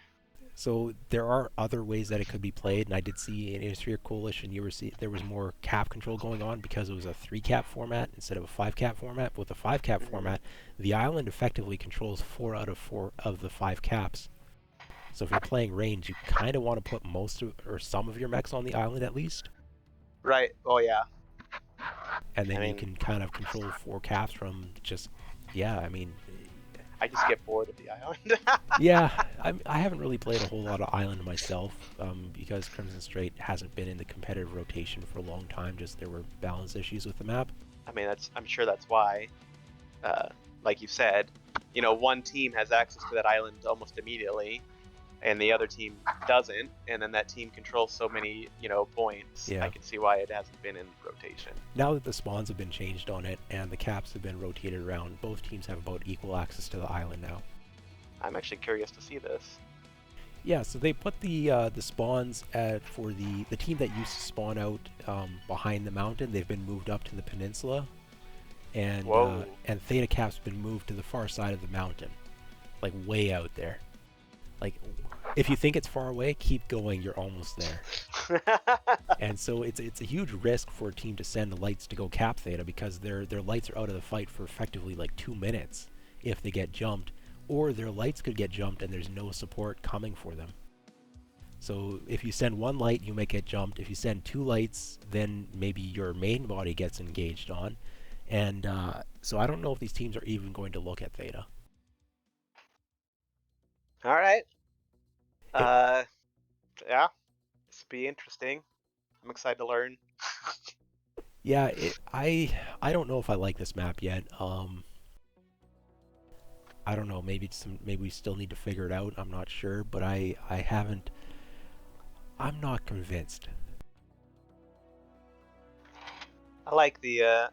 So there are other ways that it could be played, and I did see in Innisphere Coalition there was more cap control going on because it was a 3 cap format instead of a 5 cap format. With a 5 cap Hmm. format, the island effectively controls 4 out of 4 of the 5 caps. So if you're playing range, you kind of want to put most of or some of your mechs on the island at least, Right. Oh yeah. and I then you mean, can kind of control 4 caps from just yeah. I mean, I just get bored of the island. yeah, I haven't really played a whole lot of Island myself because Crimson Strait hasn't been in the competitive rotation for a long time. Just there were balance issues with the map. I mean, I'm sure that's why. Uh, like you said, one team has access to that island almost immediately, and the other team doesn't, and then that team controls so many, points. I Yeah. can see why it hasn't been in rotation. Now that the spawns have been changed on it and the caps have been rotated around, both teams have about equal access to the island now. I'm actually curious to see this. Yeah, so they put the spawns for the team that used to spawn out behind the mountain. They've been moved up to the peninsula, Whoa. and Theta Cap's been moved to the far side of the mountain, like way out there. Like, if you think it's far away, keep going. You're almost there. And so it's a huge risk for a team to send the lights to go cap Theta because their lights are out of the fight for effectively like 2 minutes if they get jumped, or their lights could get jumped and there's no support coming for them. So if you send 1 light, you might get jumped. If you send 2 lights, then maybe your main body gets engaged on. And so I don't know if these teams are even going to look at Theta. All right. It, Uh, yeah, this will be interesting. I'm excited to learn. yeah, I don't know if I like this map yet. I don't know. Maybe we still need to figure it out. I'm not sure, but I haven't. I'm not convinced. I like I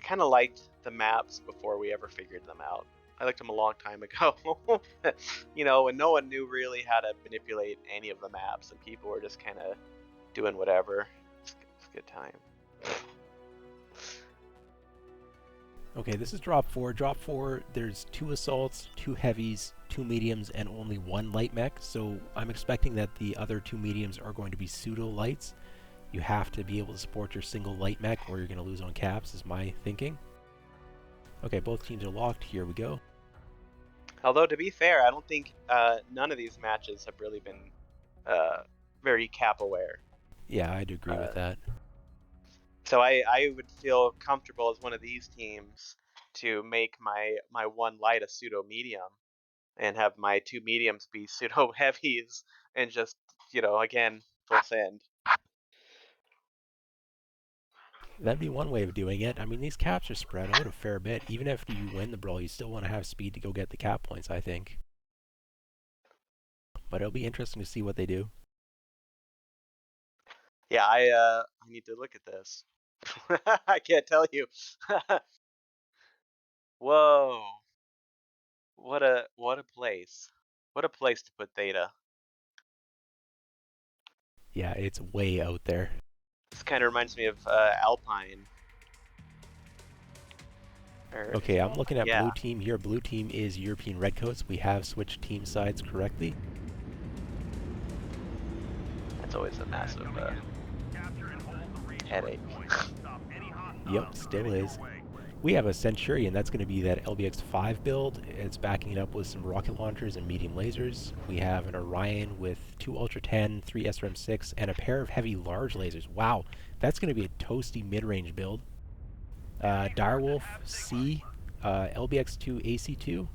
kind of liked the maps before we ever figured them out. I liked them a long time ago. When no one knew really how to manipulate any of the maps, and people were just kind of doing whatever. It's a good time. Okay, this is drop 4. Drop 4, there's 2 assaults, 2 heavies, 2 mediums, and only 1 light mech. So I'm expecting that the other 2 mediums are going to be pseudo lights. You have to be able to support your single light mech or you're going to lose on caps, is my thinking. Okay, both teams are locked. Here we go. Although to be fair, I don't think none of these matches have really been uh, very cap aware. Yeah, I'd agree with Uh, that. so I would feel comfortable as one of these teams to make my one light a pseudo medium and have my two mediums be pseudo heavies and just again full send. That'd be one way of doing it. I mean, these caps are spread out a fair bit. Even after you win the brawl, you still want to have speed to go get the cap points, I think. But it'll be interesting to see what they do. Yeah, I need to look at this. I can't tell you. Whoa. What a place. What a place to put Theta. Yeah, it's way out there. This kind of reminds me of Alpine. Or is Okay, it I'm Alpine? looking at Yeah, blue team here. Blue team is European Redcoats. We have switched team sides correctly. that's always a massive headache. Yep, still is. We have a Centurion. That's going to be that LBX-5 build. It's backing it up with some rocket launchers and medium lasers. We have an Orion with 2 Ultra 10, 3 SRM-6, and a pair of heavy large lasers. Wow, that's going to be a toasty mid-range build. Direwolf C, LBX-2 AC2,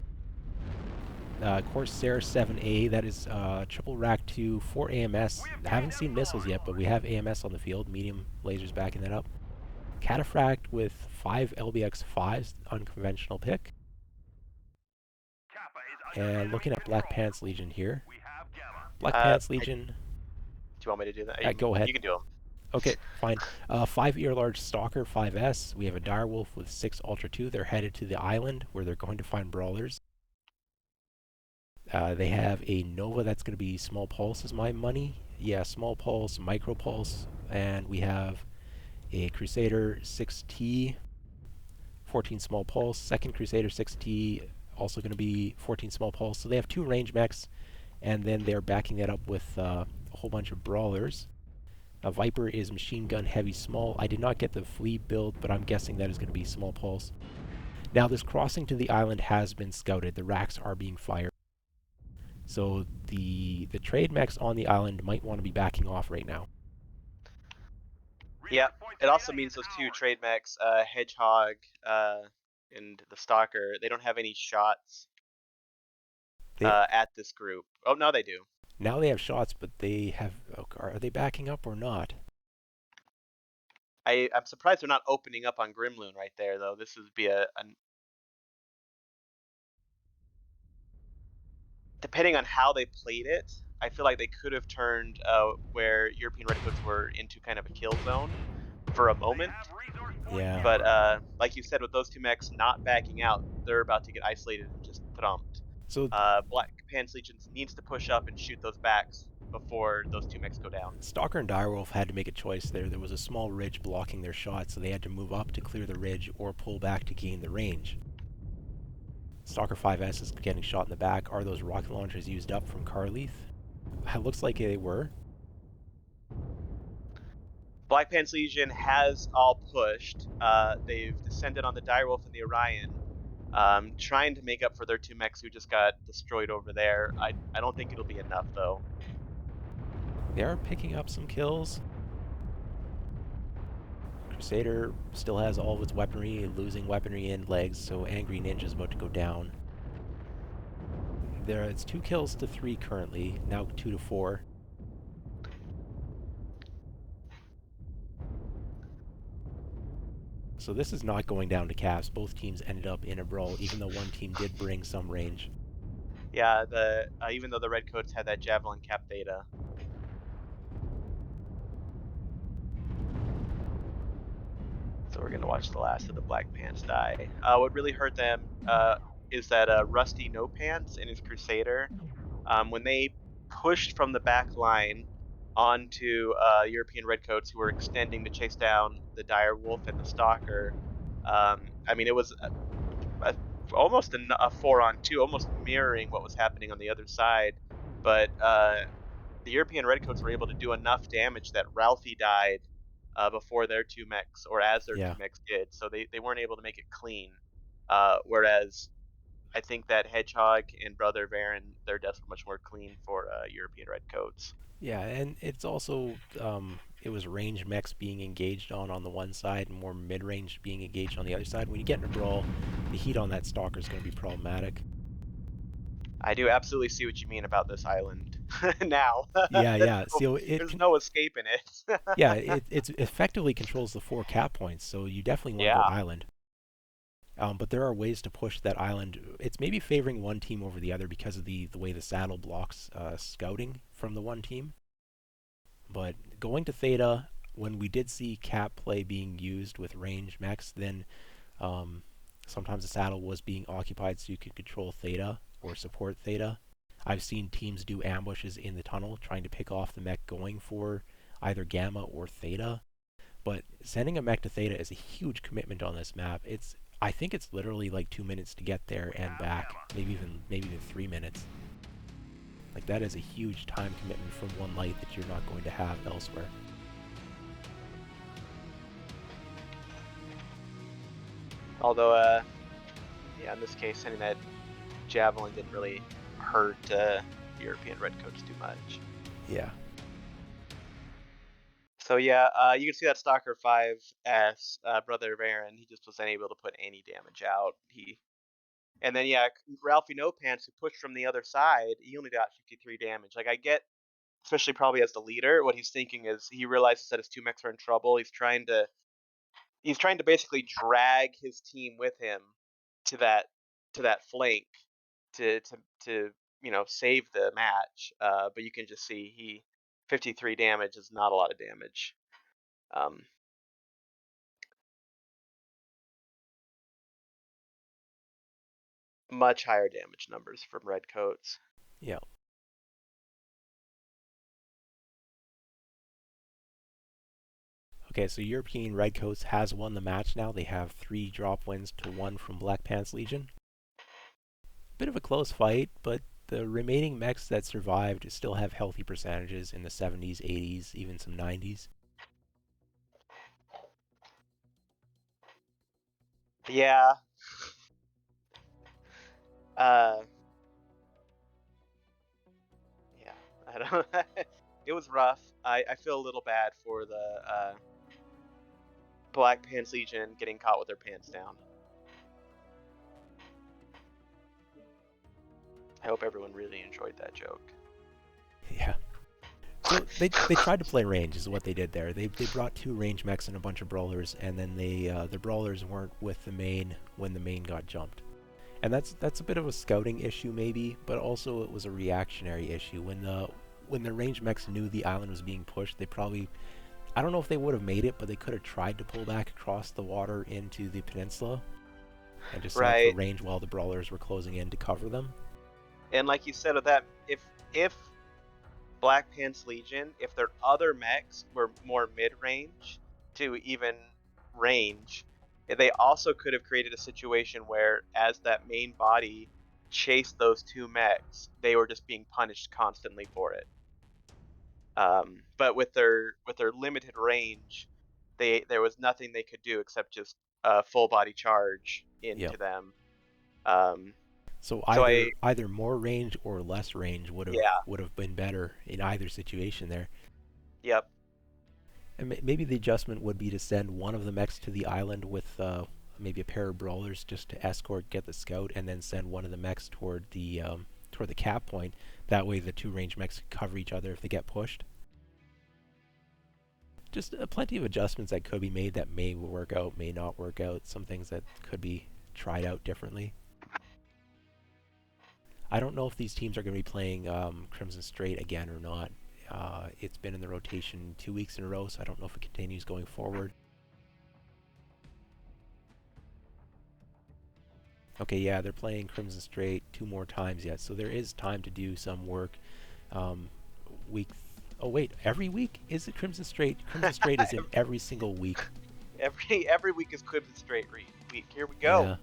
Corsair 7A. That is triple rack 2, 4 AMS. I haven't seen missiles yet, but we have AMS on the field. Medium lasers backing that up. Cataphract with 5 LBX-5s, unconventional pick. And looking at Black Pants Legion here. Black Pants Do Legion, you want me to do that? You can, go ahead. you can do them. Okay, fine. 5 ear large Stalker 5S. We have a Direwolf with 6 Ultra 2. They're headed to the island where they're going to find brawlers. They have a Nova that's going to be small pulse is my money. Yeah, small pulse, micro pulse. And we have a Crusader 6T, 14 small pulse. Second Crusader 6T, also going to be 14 small pulse. So they have 2 range mechs, and then they're backing that up with a whole bunch of brawlers. Viper is machine gun heavy small. I did not get the flea build, but I'm guessing that is going to be small pulse. Now, this crossing to the island has been scouted. The racks are being fired. So the trade mechs on the island might want to be backing off right now. Yeah. It also means those two trade mechs, Hedgehog and the Stalker, they don't have any shots They at this group. Oh, no, they do. now they have shots, but they have are they backing up or not? I'm surprised they're not opening up on Grimloon right there, though. This would be depending on how they played it, I feel like they could have turned where European Redcoats were into kind of a kill zone for a moment. Yeah. But like you said, with those two mechs not backing out, they're about to get isolated and just thumped. So Black Pants Legions needs to push up and shoot those backs before those two mechs go down. Stalker and Direwolf had to make a choice there. There was a small ridge blocking their shot, so they had to move up to clear the ridge or pull back to gain the range. Stalker 5S is getting shot in the back. Are those rocket launchers used up from Carleith? It looks like they were. Black Pants Legion has all pushed. They've descended on the Direwolf and the Orion, trying to make up for their two mechs who just got destroyed over there. I don't think it'll be enough though. They are picking up some kills. Crusader still has all of its weaponry, losing weaponry and legs, so Angry Ninja's about to go down. It's 2 kills to 3 currently, now 2 to 4. So this is not going down to caps. Both teams ended up in a brawl, even though one team did bring some range. Yeah, the even though the Redcoats had that Javelin Cap Theta. So we're gonna watch the last of the Black Pants die. What really hurt them is that Rusty No Pants and his Crusader, when they pushed from the back line onto European Redcoats who were extending to chase down the Dire Wolf and the Stalker. I mean, it was a, almost a 4-on-2, almost mirroring what was happening on the other side. But the European Redcoats were able to do enough damage that Ralphie died before their two mechs, or as their two Yeah. mechs did. So they weren't able to make it clean. Whereas I think that Hedgehog and Brother Varen, their deaths were much more clean for European Redcoats. Yeah, and it's also it was range mechs being engaged on the one side and more mid-range being engaged on the other side. When you get in a brawl, the heat on that stalker is going to be problematic. I do absolutely see what you mean about this island now. Yeah, there's yeah. no, So it there's can, no escaping it. yeah, it effectively controls the 4 cap points. So you definitely want to go Yeah, island. But there are ways to push that island. It's maybe favoring one team over the other because of the way the saddle blocks scouting from the one team. But going to Theta, when we did see cap play being used with range mechs, then um, sometimes the saddle was being occupied so you could control Theta or support Theta. I've seen teams do ambushes in the tunnel trying to pick off the mech going for either Gamma or Theta. But sending a mech to Theta is a huge commitment on this map. I think it's literally like 2 minutes to get there and back, maybe even 3 minutes. Like that is a huge time commitment from one light that you're not going to have elsewhere. although yeah, in this case, sending that javelin didn't really hurt European Redcoats too much. Yeah. So yeah, you can see that Stalker 5S, Brother Varen, he just was unable to put any damage out. And then yeah, Ralphie No Pants, who pushed from the other side, he only got 53 damage. Like I get, especially probably as the leader, what he's thinking is he realizes that his two mechs are in trouble. He's trying to basically drag his team with him to that flank to save the match. But you can just see 53 damage is not a lot of damage. Um, much higher damage numbers from Redcoats. Yeah. Okay, so European Redcoats has won the match now. They have 3 drop wins to 1 from Black Pants Legion. Bit of a close fight, but the remaining mechs that survived still have healthy percentages in the 70s, 80s, even some 90s. Yeah. Uh, yeah. I don't. It was rough. I feel a little bad for the Black Pants Legion getting caught with their pants down. I hope everyone really enjoyed that joke. Yeah. So they tried to play range is what they did there. They brought 2 range mechs and a bunch of brawlers, and then the brawlers weren't with the main when the main got jumped. And that's a bit of a scouting issue maybe, but also it was a reactionary issue. When the range mechs knew the island was being pushed, they probably, I don't know if they would have made it, but they could have tried to pull back across the water into the peninsula and just set up for Right. range while the brawlers were closing in to cover them. And like you said with that, if Black Pants Legion, if their other mechs were more mid-range to even range, they also could have created a situation where, as that main body chased those two mechs, they were just being punished constantly for it. But with their limited range, there was nothing they could do except just full body charge Yep. into them. Um, So so I either more range or less range yeah, would have been better in either situation there. yep. And maybe the adjustment would be to send one of the mechs to the island with maybe a pair of brawlers just to escort, get the scout, and then send one of the mechs toward the cap point. That way, the 2 range mechs cover each other if they get pushed. Just plenty of adjustments that could be made that may work out, may not work out. Some things that could be tried out differently. I don't know if these teams are going to be playing Crimson Straight again or not. It's been in the rotation 2 weeks in a row, so I don't know if it continues going forward. Okay, yeah, they're playing Crimson Straight 2 more times yet, so there is time to do some work. Um, week. Oh wait, every week is it Crimson Straight? Crimson Straight is in every single week. every week is Crimson Straight week. Here we go. Yeah.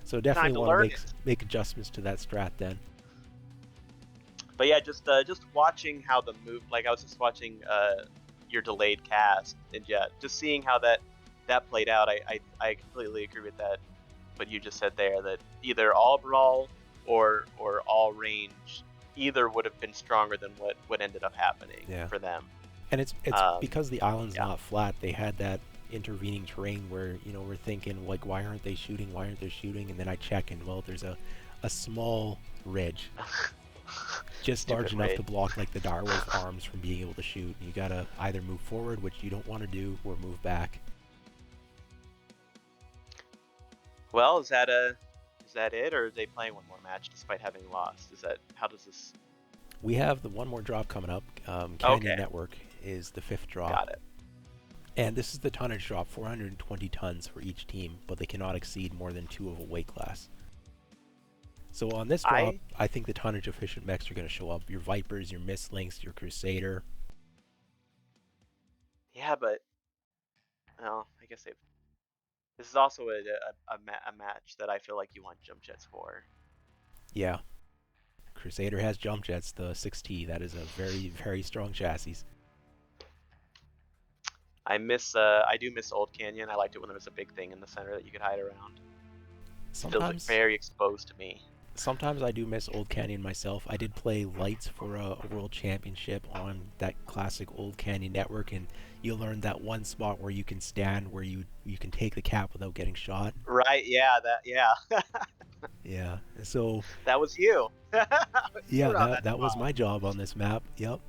So Time definitely to want to learn make it. make adjustments to that strat then. But yeah, just watching how the move, like I was just watching your delayed cast, and yeah, just seeing how that played out. I completely agree with that. but you just said there that either all brawl or all range either would have been stronger than what ended up happening Yeah. for them. And it's because the island's Yeah. not flat. They had that intervening terrain where we're thinking like, why aren't they shooting? Why aren't they shooting? And then I check, and well, there's a small ridge, just large Stupid enough to ridge. block like the direwolf arms from being able to shoot. You gotta either move forward, which you don't want to do, or move back. Well, is that it, or are they playing one more match despite having lost? Is that how does this? We have the one more drop coming up. Canyon Okay, Network is the fifth drop, got it. and this is the tonnage drop, 420 tons for each team, but they cannot exceed more than 2 of a weight class. So on this drop, I I think the tonnage efficient mechs are going to show up. Your Vipers, your Mistlinks, your Crusader. Yeah, but well, I guess they've. This is also a match that I feel like you want jump jets for. Yeah, Crusader has jump jets, the 6T. That is a very, very strong chassis. I do miss Old Canyon. I liked it when there was a big thing in the center that you could hide around. It feels like Sometimes, very exposed to me. sometimes I do miss Old Canyon myself. I did play Lights for a world championship on that classic Old Canyon network, and you learn that one spot where you can stand, where you can take the cap without getting shot. Right? Yeah. Yeah. Yeah. So That was you. You yeah, were on that that that was spot. my job on this map. Yep.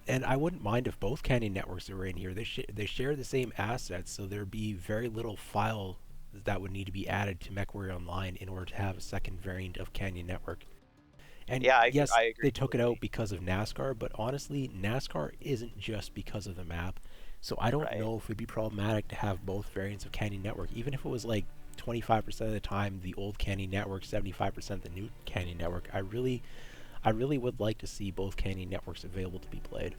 And I wouldn't mind if both Canyon networks were in here. They share the same assets, so there'd be very little file that would need to be added to MechWarrior Online in order to have a second variant of Canyon Network. And Yeah, yes, I agree they took it out completely. because of NASCAR, but honestly, NASCAR isn't just because of the map. So I don't Right. know if it'd be problematic to have both variants of Canyon Network, even if it was like 25% of the time the old Canyon Network, 75% the new Canyon Network. I really would like to see both Canyon Networks available to be played.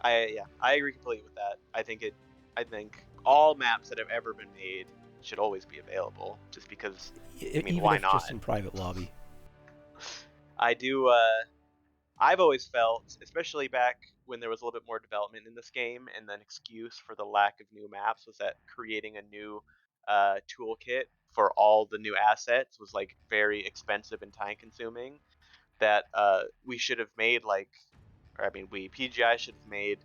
I agree completely with that. I think all maps that have ever been made should always be available just because I mean, Even why if not? just in private lobby. I do I've always felt, especially back when there was a little bit more development in this game, and then excuse for the lack of new maps was that creating a new toolkit for all the new assets was like very expensive and time consuming. That we should have made like, or I mean, we PGI should have made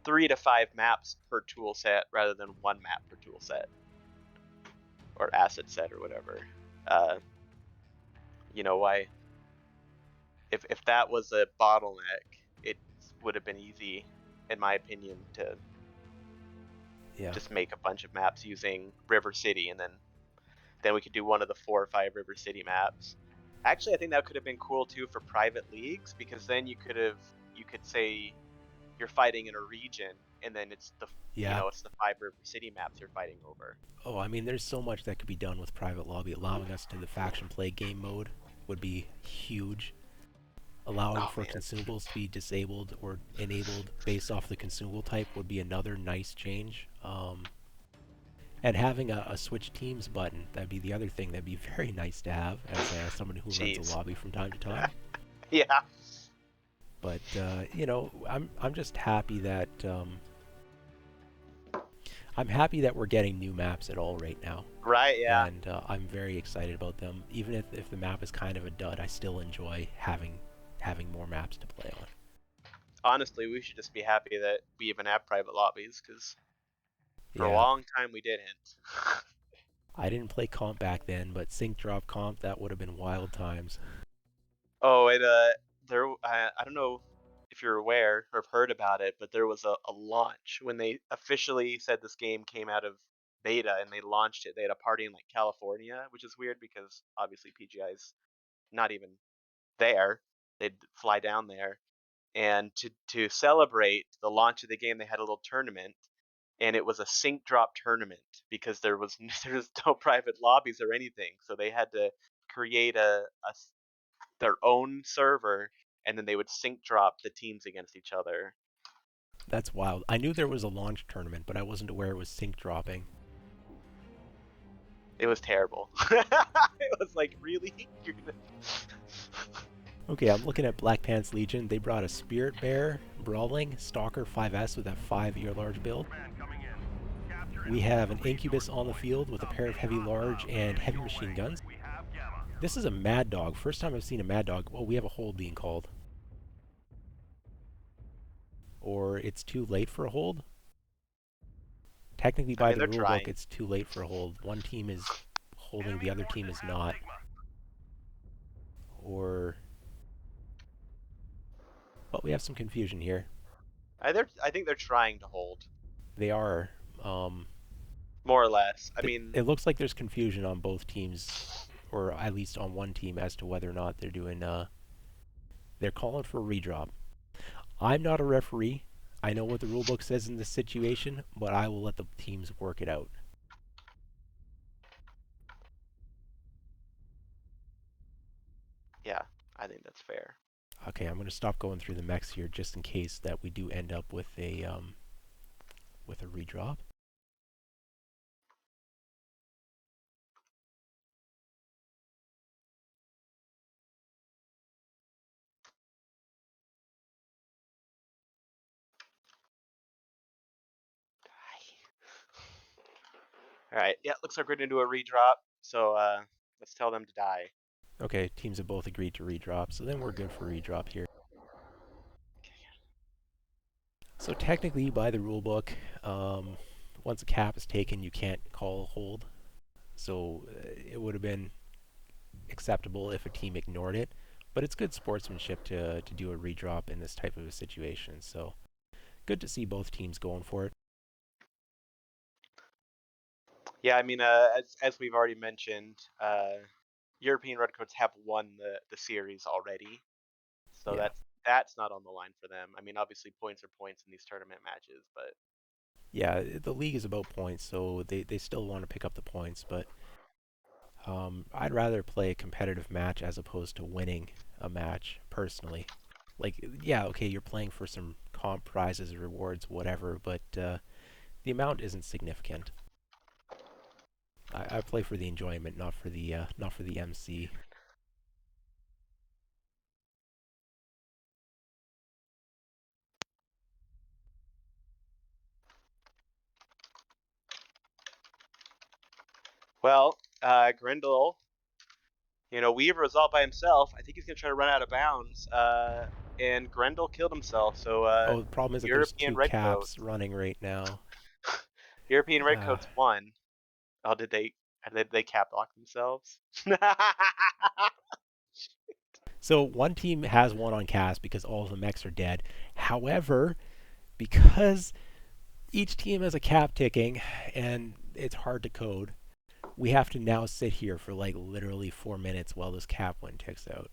3 to 5 maps per tool set rather than one map per tool set or asset set or whatever. Uh, why if that was a bottleneck, it would have been easy, in my opinion, to Yeah. just make a bunch of maps using River City, and then we could do one of the 4 or 5 River City maps. Actually, I think that could have been cool too for private leagues because then you could say you're fighting in a region, and then it's Yeah. it's the 5 River City maps you're fighting over. Oh, I mean, there's so much that could be done with private lobby. Allowing us to the faction play game mode would be huge. Allowing Oh for man, consumables to be disabled or enabled based off the consumable type would be another nice change. And having a switch teams button, that'd be the other thing that'd be very nice to have as someone who runs a jeez, lobby from time to time. yeah, But I'm just happy that we're getting new maps at all right now, right, yeah. and I'm very excited about them. Even if the map is kind of a dud, I still enjoy having more maps to play on. Honestly, we should just be happy that we even have private lobbies because for a Yeah, long time we didn't. I didn't play comp back then, but sync drop comp, that would have been wild times. Oh, I don't know if you're aware or have heard about it, but there was a launch when they officially said this game came out of beta and they launched it. They had a party in like California, which is weird because obviously PGI's not even there. They'd fly down there, and to celebrate the launch of the game, they had a little tournament, and it was a sync drop tournament because there was no private lobbies or anything, so they had to create their own server, and then they would sync drop the teams against each other. That's wild. I knew there was a launch tournament, but I wasn't aware it was sync dropping. It was terrible. It was like, really? You're gonna Okay, I'm looking at Black Pants Legion. They brought a Spirit Bear, Brawling, Stalker 5S with that 5 ear large build. We have an Incubus on the field with a pair of heavy large and heavy machine guns. This is a Mad Dog. First time I've seen a Mad Dog. Well, we have a hold being called. Or it's too late for a hold. Technically, I by mean, the they're rule book, trying. it's too late for a hold. One team is holding, the other team is not. Or, well, we have some confusion here. I think they're trying to hold, They are. Um, more or less. I th- mean, it looks like there's confusion on both teams, or at least on one team, as to whether or not they're doing. They're calling for a redrop. I'm not a referee. I know what the rule book says in this situation, but I will let the teams work it out. yeah, I think that's fair. Okay, I'm going to stop going through the mechs here just in case that we do end up with a redrop. All right, yeah, looks like we're gonna do a redrop. So let's tell them to die. Okay, teams have both agreed to redrop, so then we're good for redrop here. So technically, by the rule book, once a cap is taken, you can't call a hold. So it would have been acceptable if a team ignored it, but it's good sportsmanship to do a redrop in this type of a situation. So good to see both teams going for it. Yeah, I mean, as we've already mentioned, European Redcoats have won the series already, so Yeah, that's not on the line for them. I mean, obviously points are points in these tournament matches, but yeah. The league is about points, so they still want to pick up the points, but I'd rather play a competitive match as opposed to winning a match personally. Like, yeah, okay, you're playing for some comp prizes, rewards, whatever, but the amount isn't significant. I play for the enjoyment, not for the MC. well, Grendel, Weaver was all by himself. I think he's gonna try to run out of bounds. And Grendel killed himself. So Oh, the problem is that there's European two caps Redcoats, running right now. European Uh, Redcoats won. Oh, did they cap lock themselves? so one team has one on cast because all of the mechs are dead. However, because each team has a cap ticking and it's hard to code, we have to now sit here for like literally 4 minutes while this cap one ticks out.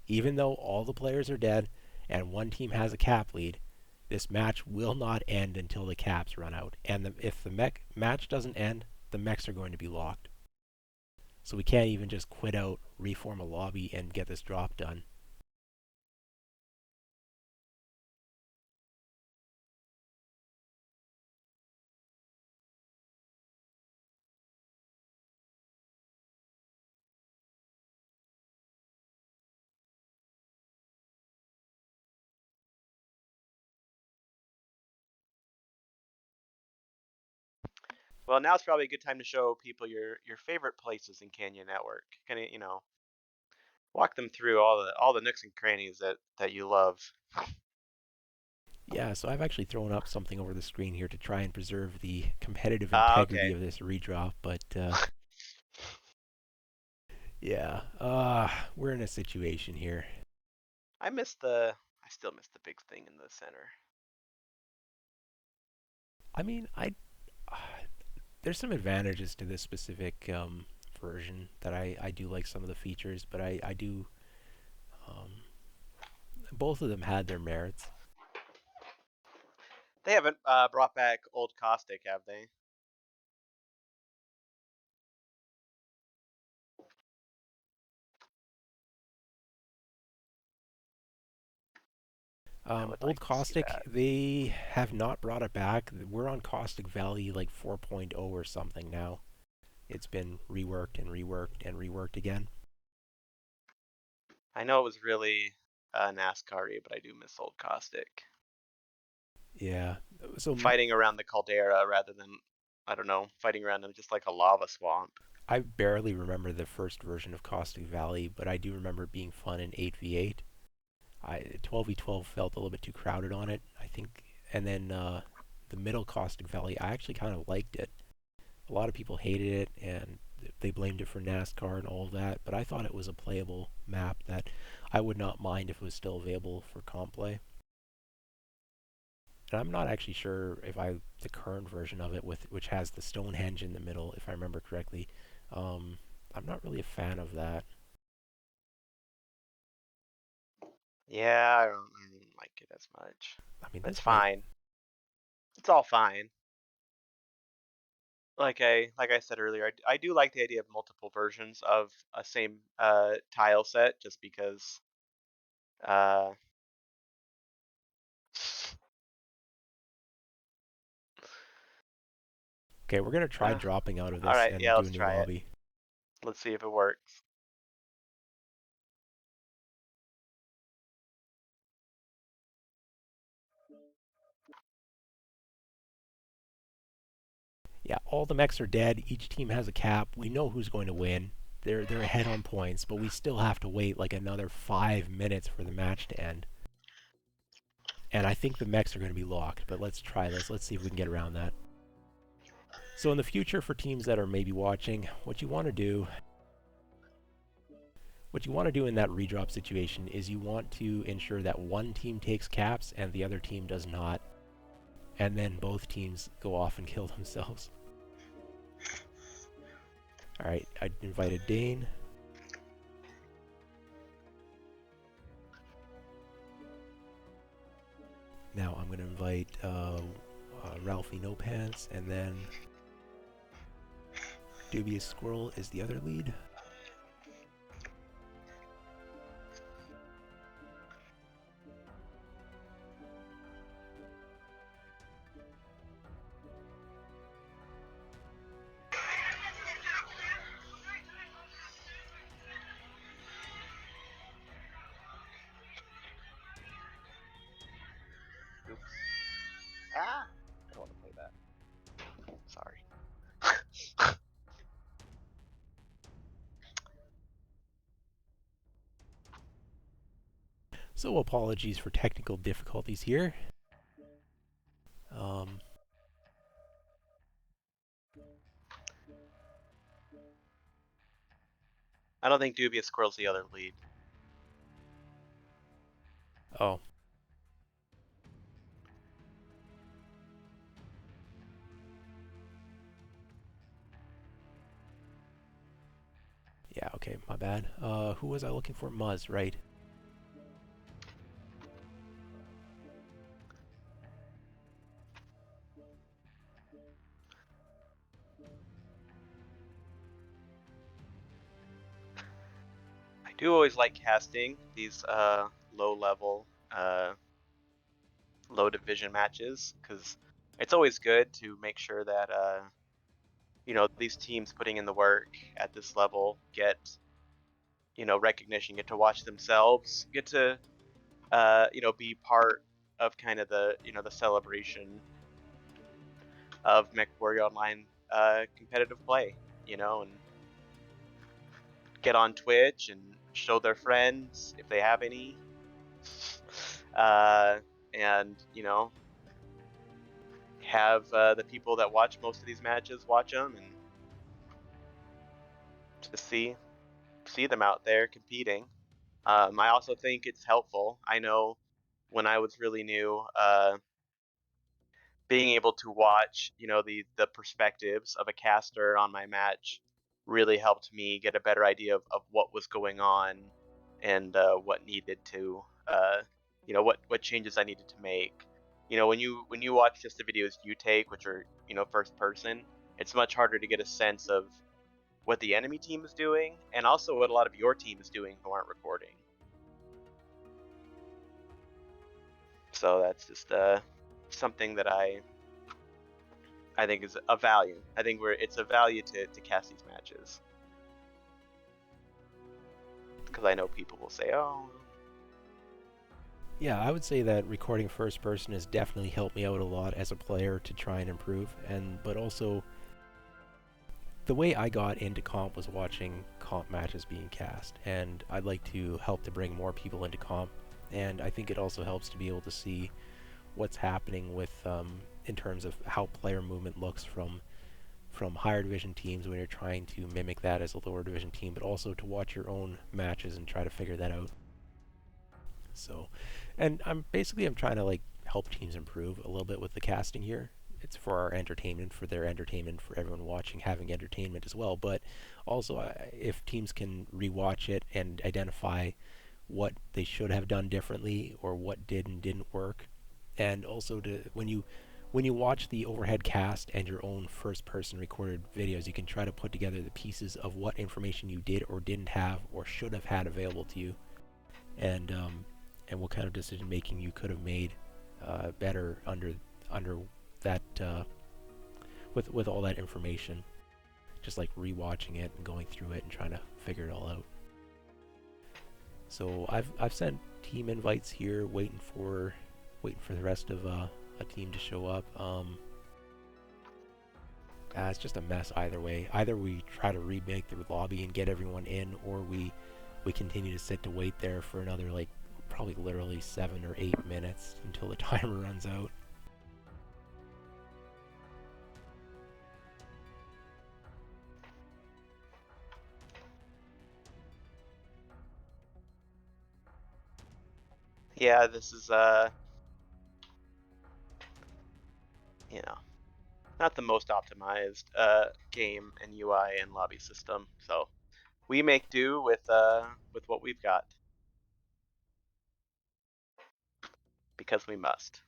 Even though all the players are dead and one team has a cap lead, this match will not end until the caps run out. And if the match doesn't end, the mechs are going to be locked. So we can't even just quit out, reform a lobby, and get this drop done. Well, now it's probably a good time to show people your favorite places in Canyon Network. Kind of, walk them through all the nooks and crannies that you love. Yeah, so I've actually thrown up something over the screen here to try and preserve the competitive Ah, integrity okay. of this redrop, but yeah, we're in a situation here. I still miss the big thing in the center. I mean, there's some advantages to this specific version that I do like some of the features, but I do um, both of them had their merits. They haven't brought back Old Caustic, have they? I would Old like to see Caustic, that. they have not brought it back. We're on Caustic Valley like 4.0 or something now. It's been reworked and reworked and reworked again. I know it was really NASCAR-y, but I do miss Old Caustic. Yeah. So Fighting around the caldera rather than I don't know, fighting around in just like a lava swamp. I barely remember the first version of Caustic Valley, but I do remember it being fun in 8v8. 12v12 felt a little bit too crowded on it, I think. And then the middle Caustic Valley, I actually kind of liked it. A lot of people hated it, and they blamed it for NASCAR and all of that, but I thought it was a playable map that I would not mind if it was still available for comp play. And I'm not actually sure if the current version of it, with which has the Stonehenge in the middle, if I remember correctly. Um, I'm not really a fan of that. Yeah, I don't like it as much. I mean, It's this might. fine. It's all fine. Like I said earlier, I do like the idea of multiple versions of a same tile set, just because. Uh, Okay, we're gonna try uh, dropping out of all this right, and yeah, do a let's new try it. lobby. Let's see if it works. Yeah, all the mechs are dead. Each team has a cap. We know who's going to win. They're ahead on points, but we still have to wait like another 5 minutes for the match to end. And I think the mechs are going to be locked, but let's try this. Let's see if we can get around that. So in the future, for teams that are maybe watching, what you want to do in that redrop situation is you want to ensure that one team takes caps and the other team does not, and then both teams go off and kill themselves. All right, I invited Dane. Now I'm going to invite Ralphie No Pants, and then Dubious Squirrel is the other lead. Oops. Ah, I don't want to play that. Sorry. So apologies for technical difficulties here. Um, I don't think Dubious Squirrel's the other lead. oh, yeah, okay, my bad. Who was I looking for? Muzz, right? I do always like casting these low level, low division matches, because it's always good to make sure that these teams putting in the work at this level get recognition, get to watch themselves, get to be part of kind of the celebration of MechWarrior Online competitive play, and get on Twitch and show their friends if they have any, uh, and have the people that watch most of these matches watch them and just see them out there competing. I also think it's helpful. I know when I was really new, being able to watch, the perspectives of a caster on my match really helped me get a better idea of what was going on and what needed to, what changes I needed to make. When you watch just the videos you take, which are first person, it's much harder to get a sense of what the enemy team is doing and also what a lot of your team is doing who aren't recording. So that's just something that I think is a value. I think it's a value to cast these matches, because I know people will say, "Oh, Yeah, I would say that recording first person has definitely helped me out a lot as a player to try and improve, and but also the way I got into comp was watching comp matches being cast, and I'd like to help to bring more people into comp. And I think it also helps to be able to see what's happening with in terms of how player movement looks from higher division teams when you're trying to mimic that as a lower division team, but also to watch your own matches and try to figure that out. So, and I'm trying to like help teams improve a little bit with the casting here. It's for our entertainment, for their entertainment, for everyone watching having entertainment as well. But also, if teams can rewatch it and identify what they should have done differently or what did and didn't work, and also to when you watch the overhead cast and your own first person recorded videos, you can try to put together the pieces of what information you did or didn't have or should have had available to you, and what kind of decision making you could have made better under that with all that information. Just like rewatching it and going through it and trying to figure it all out. So I've sent team invites here, waiting for the rest of a team to show up. It's just a mess either way. Either we try to remake the lobby and get everyone in, or we continue to sit to wait there for another like probably literally 7 or 8 minutes until the timer runs out. Yeah, this is you know, not the most optimized game and UI and lobby system. So we make do with what we've got because we must.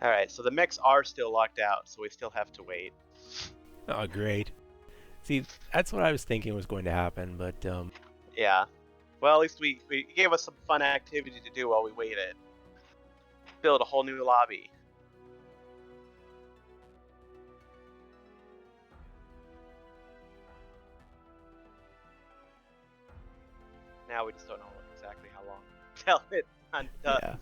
All right, so the mechs are still locked out, so we still have to wait. Oh, great. See, that's what I was thinking was going to happen, but Yeah. Well, at least we gave us some fun activity to do while we waited. Build a whole new lobby. Now we just don't know exactly how long until it undoes. yeah.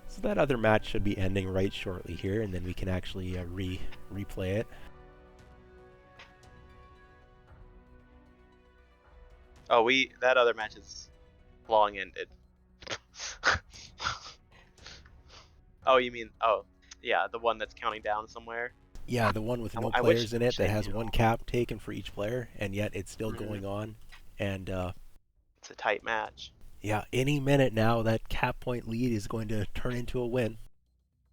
So that other match should be ending right shortly here, and then we can actually replay it. Oh, that other match is long ended. Oh, you mean yeah, the one that's counting down somewhere. Yeah, the one with no I wish players in it they that has knew. one cap taken for each player, and yet it's still Mm-hmm. going on. And It's a tight match. yeah, any minute now that cap point lead is going to turn into a win.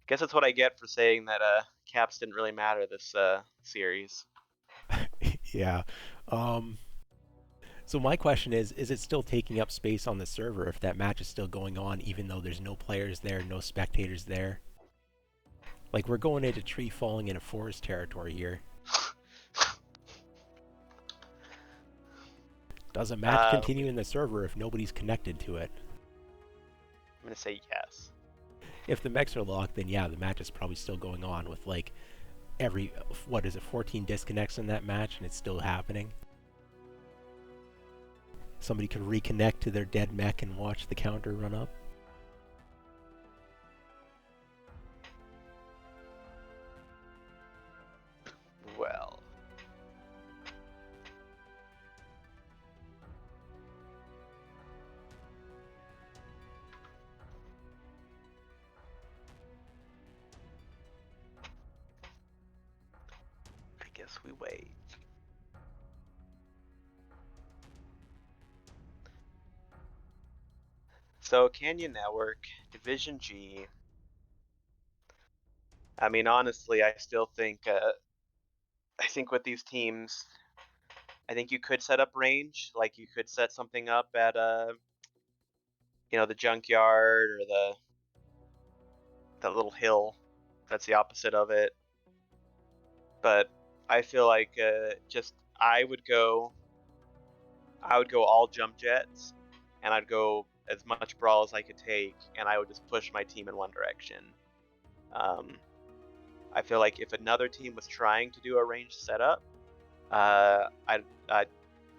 Guess that's what I get for saying that caps didn't really matter this series. yeah. Um, so my question is it still taking up space on the server if that match is still going on, even though there's no players there, no spectators there? Like we're going into tree falling into forest territory here. Does a match continue in the server if nobody's connected to it? I'm gonna say yes. If the mechs are locked, then yeah, the match is probably still going on with like every, what is it, 14 disconnects in that match, and it's still happening. Somebody could reconnect to their dead mech and watch the counter run up. Well, I guess we wait. So Canyon Network, Division G. I mean, honestly, I think with these teams, I think you could set up range. Like you could set something up at the junkyard or that little hill. That's the opposite of it. But I feel like just I would go all jump jets, and I'd go as much brawl as I could take, and I would just push my team in one direction. Um, I feel like if another team was trying to do a ranged setup, I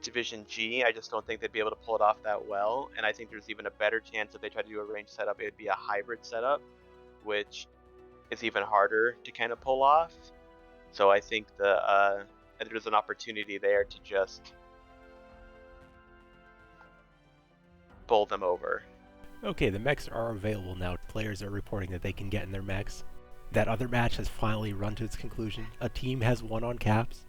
Division G, I just don't think they'd be able to pull it off that well. And I think there's even a better chance if they try to do a ranged setup, it'd be a hybrid setup, which is even harder to kind of pull off. So I think there's an opportunity there to just bowl them over. Okay, the mechs are available now. Players are reporting that they can get in their mechs. That other match has finally run to its conclusion. A team has won on caps.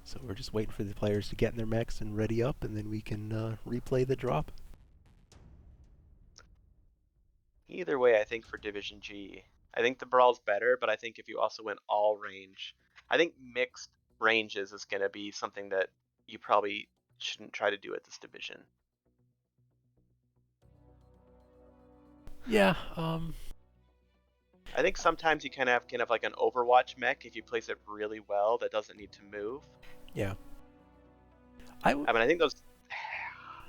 So we're just waiting for the players to get in their mechs and ready up, and then we can replay the drop. Either way, I think for Division G, I think the Brawl's better, but I think if you also went all range, I think mixed ranges is going to be something that you probably shouldn't try to do at this division. Yeah, I think sometimes you kind of have like an Overwatch mech if you place it really well that doesn't need to move. yeah. I mean, I think those.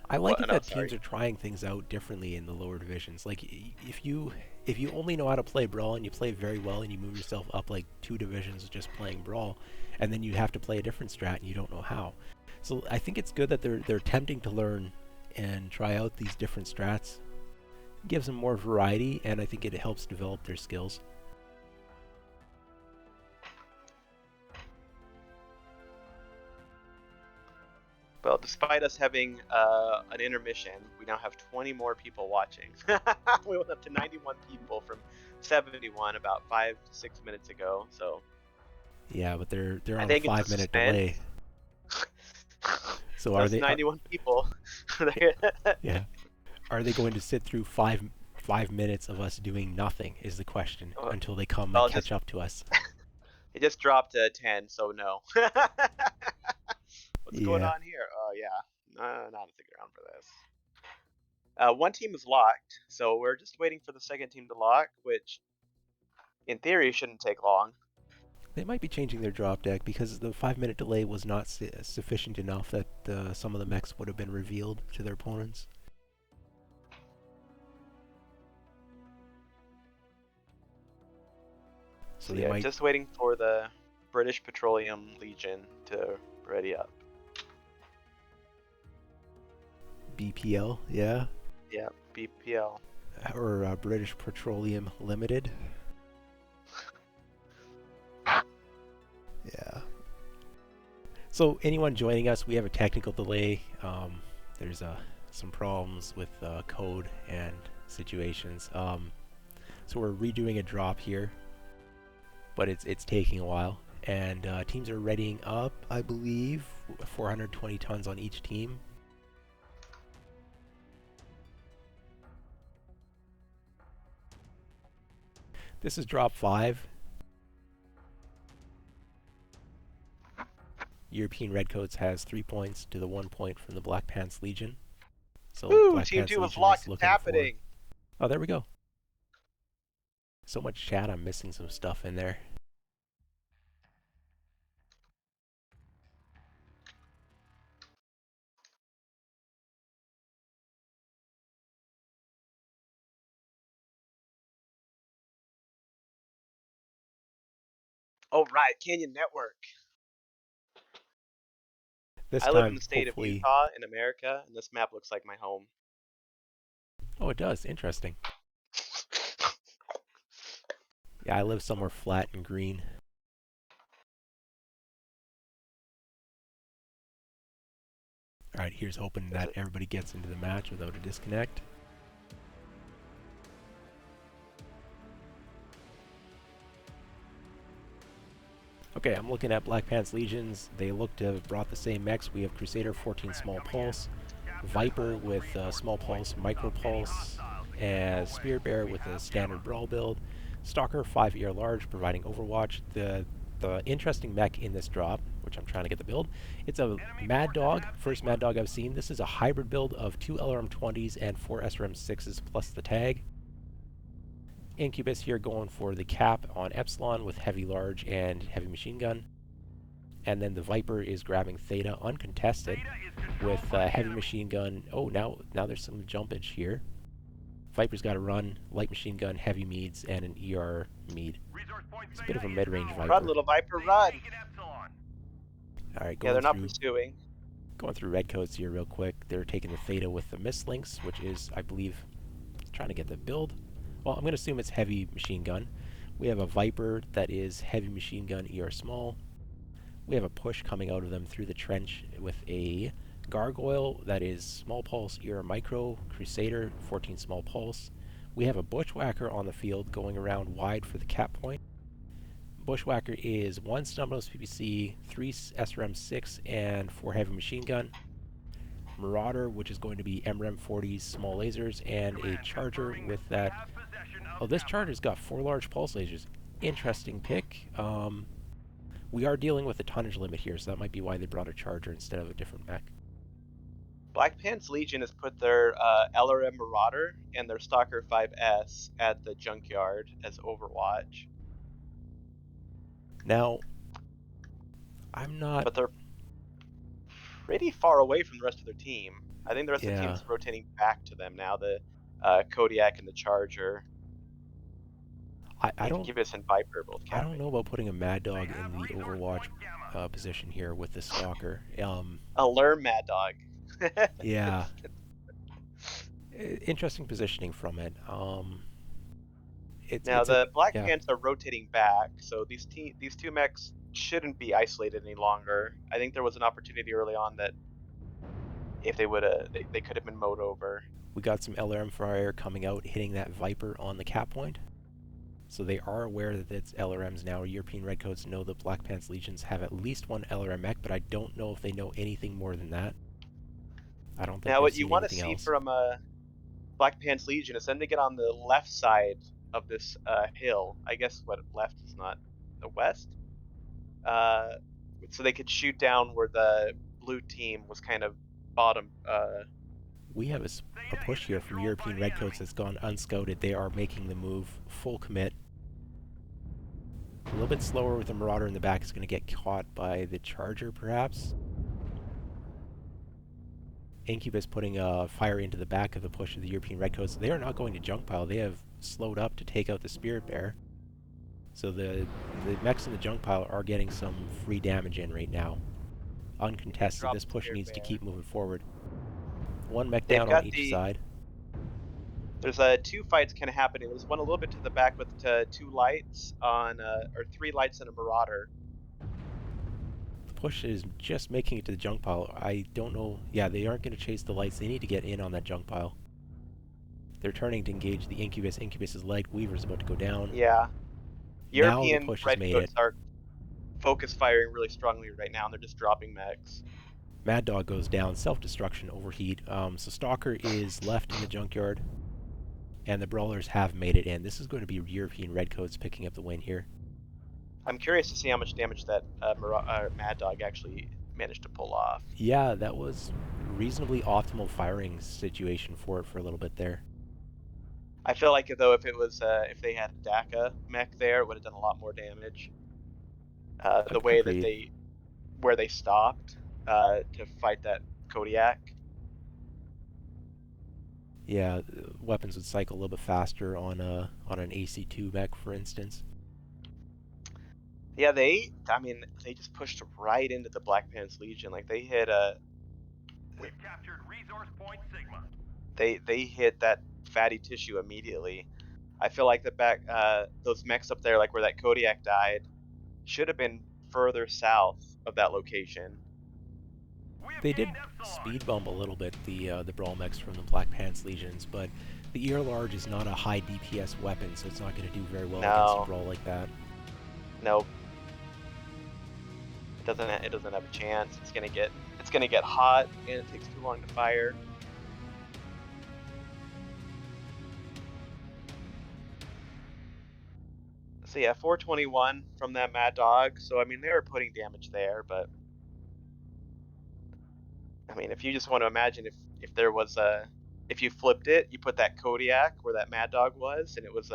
I like What? it No, that teams sorry. are trying things out differently in the lower divisions. Like if you only know how to play Brawl and you play very well and you move yourself up like 2 divisions just playing Brawl, and then you have to play a different strat and you don't know how. So I think it's good that they're attempting to learn and try out these different strats. It gives them more variety, and I think it helps develop their skills. Well, despite us having an intermission, we now have 20 more people watching. We went up to 91 people from 71 about 5 to 6 minutes ago. So Yeah, but they're I on a think it's a 5 minute suspense. delay. So are That's they? 91 people. Yeah. Are they going to sit through 5 minutes of us doing nothing? Is the question until they come and Well, catch up to us. it just dropped to 10, so no. What's going Yeah. on here? Oh yeah, not stick around for this. One team is locked, so we're just waiting for the second team to lock, which in theory shouldn't take long. They might be changing their drop deck because the 5 minute delay was not sufficient enough that some of the mechs would have been revealed to their opponents. So So they yeah, might just waiting for the British Petroleum Legion to ready up. BPL, yeah, Yeah, BPL. or British Petroleum Limited. Yeah. So anyone joining us, we have a technical delay. There's some problems with code and situations. So we're redoing a drop here, but it's taking a while. And teams are readying up, I believe, 420 tons on each team. This is drop 5. European Redcoats has 3 points to the 1 point from the Black Pants Legion. So Woo! Black Team Pants 2 is Legion is locked. It's looking for. happening. Oh, there we go. So much chat, I'm missing some stuff in there. Oh right, Canyon Network. This I live in time, the state of hopefully. Utah in America, and this map looks like my home. Oh, it does. Interesting. Yeah, I live somewhere flat and green. Alright, here's hoping Is that it? everybody gets into the match without a disconnect. Okay, I'm looking at Black Pants Legions. They look to have brought the same mechs. We have Crusader 14 Small Pulse, Viper with Small Pulse, Micro Pulse, and Spear Bear with a standard Brawl build, Stalker 5 Large providing Overwatch. The interesting mech in this drop, which I'm trying to get the build, it's a Mad Dog, first Mad Dog I've seen. This is a hybrid build of 2 LRM-20s and 4 SRM-6s plus the tag. Incubus here going for the cap on Epsilon with Heavy Large and Heavy Machine Gun. and then the Viper is grabbing Theta uncontested with heavy machine gun. Oh, now there's some jumpage here. Viper's got to run, light machine gun, heavy meads, and an ER mead. It's a bit of a mid-range Run, Viper. little Viper, run! All right, Yeah, they're not pursuing. going through Redcoats here real quick. They're taking the Theta with the Mistlinks, which is, I believe, trying to get the build. Well, I'm going to assume it's heavy machine gun. We have a Viper that is heavy machine gun ER small. We have a push coming out of them through the trench with a Gargoyle that is small pulse ER micro, Crusader 14 small pulse. We have a Bushwhacker on the field going around wide for the cap point. Bushwhacker is 1 Snubnose PPC, 3 SRM 6, and 4 heavy machine gun. Marauder, which is going to be MRM 40s small lasers, and a Charger with that. Oh, this Charger's got 4 large pulse lasers. Interesting pick. We are dealing with a tonnage limit here, so that might be why they brought a Charger instead of a different mech. Black Pants Legion has put their LRM Marauder and their Stalker 5S at the junkyard as Overwatch. Now, I'm not. But they're pretty far away from the rest of their team. I think the rest of the Yeah. team's rotating back to them now. The Kodiak and the Charger. I don't. Incubus and Viper both I capping. don't know about putting a Mad Dog in the Overwatch position here with the Stalker. Alert Mad Dog. Yeah. Interesting positioning from it. Now the Black yeah. Pants are rotating back, so these two mechs shouldn't be isolated any longer. I think there was an opportunity early on that if they would they could have been mowed over. We got some LRM fire coming out, hitting that Viper on the cap point. So they are aware that it's LRMs now. European Redcoats know the Black Pants Legions have at least 1 LRM mech, but I don't know if they know anything more than that. I don't think now what they've you seen want to anything see else. from Black Pants Legion is them to get on the left side of this hill. I guess what left is not the west. So they could shoot down where the blue team was kind of bottom. We have a push here from European Redcoats that's gone unscouted. They are making the move, full commit. A little bit slower with the Marauder in the back. Is going to get caught by the Charger, perhaps. Incubus putting fire into the back of the push of the European Redcoats. They are not going to junk pile. They have slowed up to take out the Spirit Bear. So the mechs in the junk pile are getting some free damage in right now. Uncontested. This push needs to keep moving forward. 1 mech down on each side. There's 2 fights kind of happening. There's one a little bit to the back with 2 lights on, or 3 lights and a Marauder. The push is just making it to the junk pile. I don't know. Yeah, they aren't going to chase the lights. They need to get in on that junk pile. They're turning to engage the Incubus. Incubus is lagged. Weaver's about to go down. Yeah. European now the push has made it. are focus firing really strongly right now, and they're just dropping mechs. Mad Dog goes down. Self-destruction, overheat. So Stalker is left in the junkyard. And the Brawlers have made it in. This is going to be European Redcoats picking up the win here. I'm curious to see how much damage that Mad Dog actually managed to pull off. Yeah, that was reasonably optimal firing situation for it for a little bit there. I feel like though if it was if they had a DACA mech there, it would have done a lot more damage. The way Agreed. that where they stopped to fight that Kodiak. Yeah, weapons would cycle a little bit faster on an AC2 mech, for instance. Yeah, they just pushed right into the Black Pants Legion. Like they hit We've captured resource point Sigma. They hit that fatty tissue immediately. I feel like those mechs up there, like where that Kodiak died, should have been further south of that location. They did speed bump a little bit the Brawl mechs from the Black Pants Legions, but the ER Large is not a high DPS weapon, so it's not going to do very well against a Brawl like that. Nope. It doesn't have a chance. It's gonna get hot, and it takes too long to fire. So yeah, 421 from that Mad Dog. So I mean, they were putting damage there, but I mean, if you just want to imagine if there was if you flipped it, you put that Kodiak where that Mad Dog was, and it was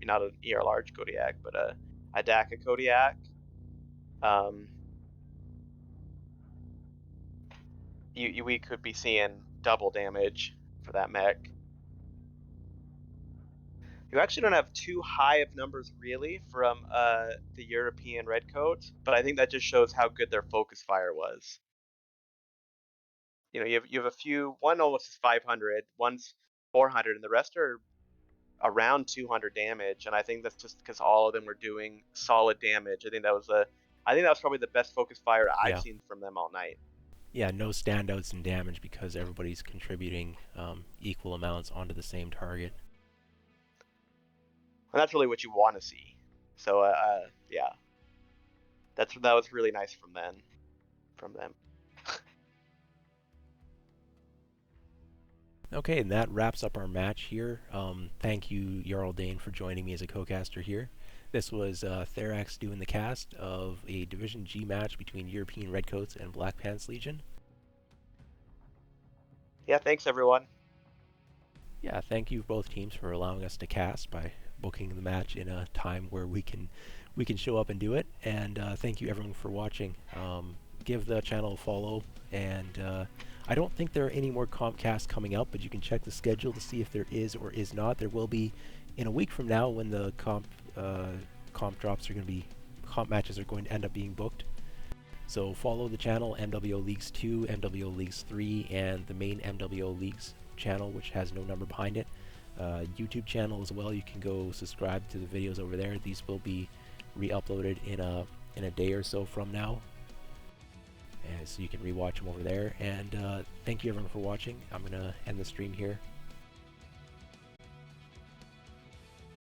not an ER large Kodiak, but a DACA Kodiak. we could be seeing double damage for that mech. You actually don't have too high of numbers really from the European Redcoats, but I think that just shows how good their focus fire was. You have a few. One almost is 500, one's 400, and the rest are around 200 damage. And I think that's just because all of them were doing solid damage. I think that was probably the best focus fire I've Yeah. seen from them all night. Yeah, no standouts in damage because everybody's contributing equal amounts onto the same target. And that's really what you want to see. So yeah, that was really nice from them. Okay, and that wraps up our match here. Thank you, Jarl Dane, for joining me as a co-caster here. This was Therax doing the cast of a Division G match between European Redcoats and Black Pants Legion. Yeah, thanks everyone. Yeah, thank you both teams for allowing us to cast by booking the match in a time where we can show up and do it. And thank you everyone for watching. Give the channel a follow, and I don't think there are any more comp casts coming up, but you can check the schedule to see if there is or is not. There will be in a week from now when the comp drops are going to be comp matches are going to end up being booked. So follow the channel MWO Leagues 2, MWO Leagues 3, and the main MWO Leagues channel, which has no number behind it. YouTube channel as well. You can go subscribe to the videos over there. These will be re-uploaded in a day or so from now, and so you can rewatch them over there. And thank you everyone for watching. I'm gonna end the stream here.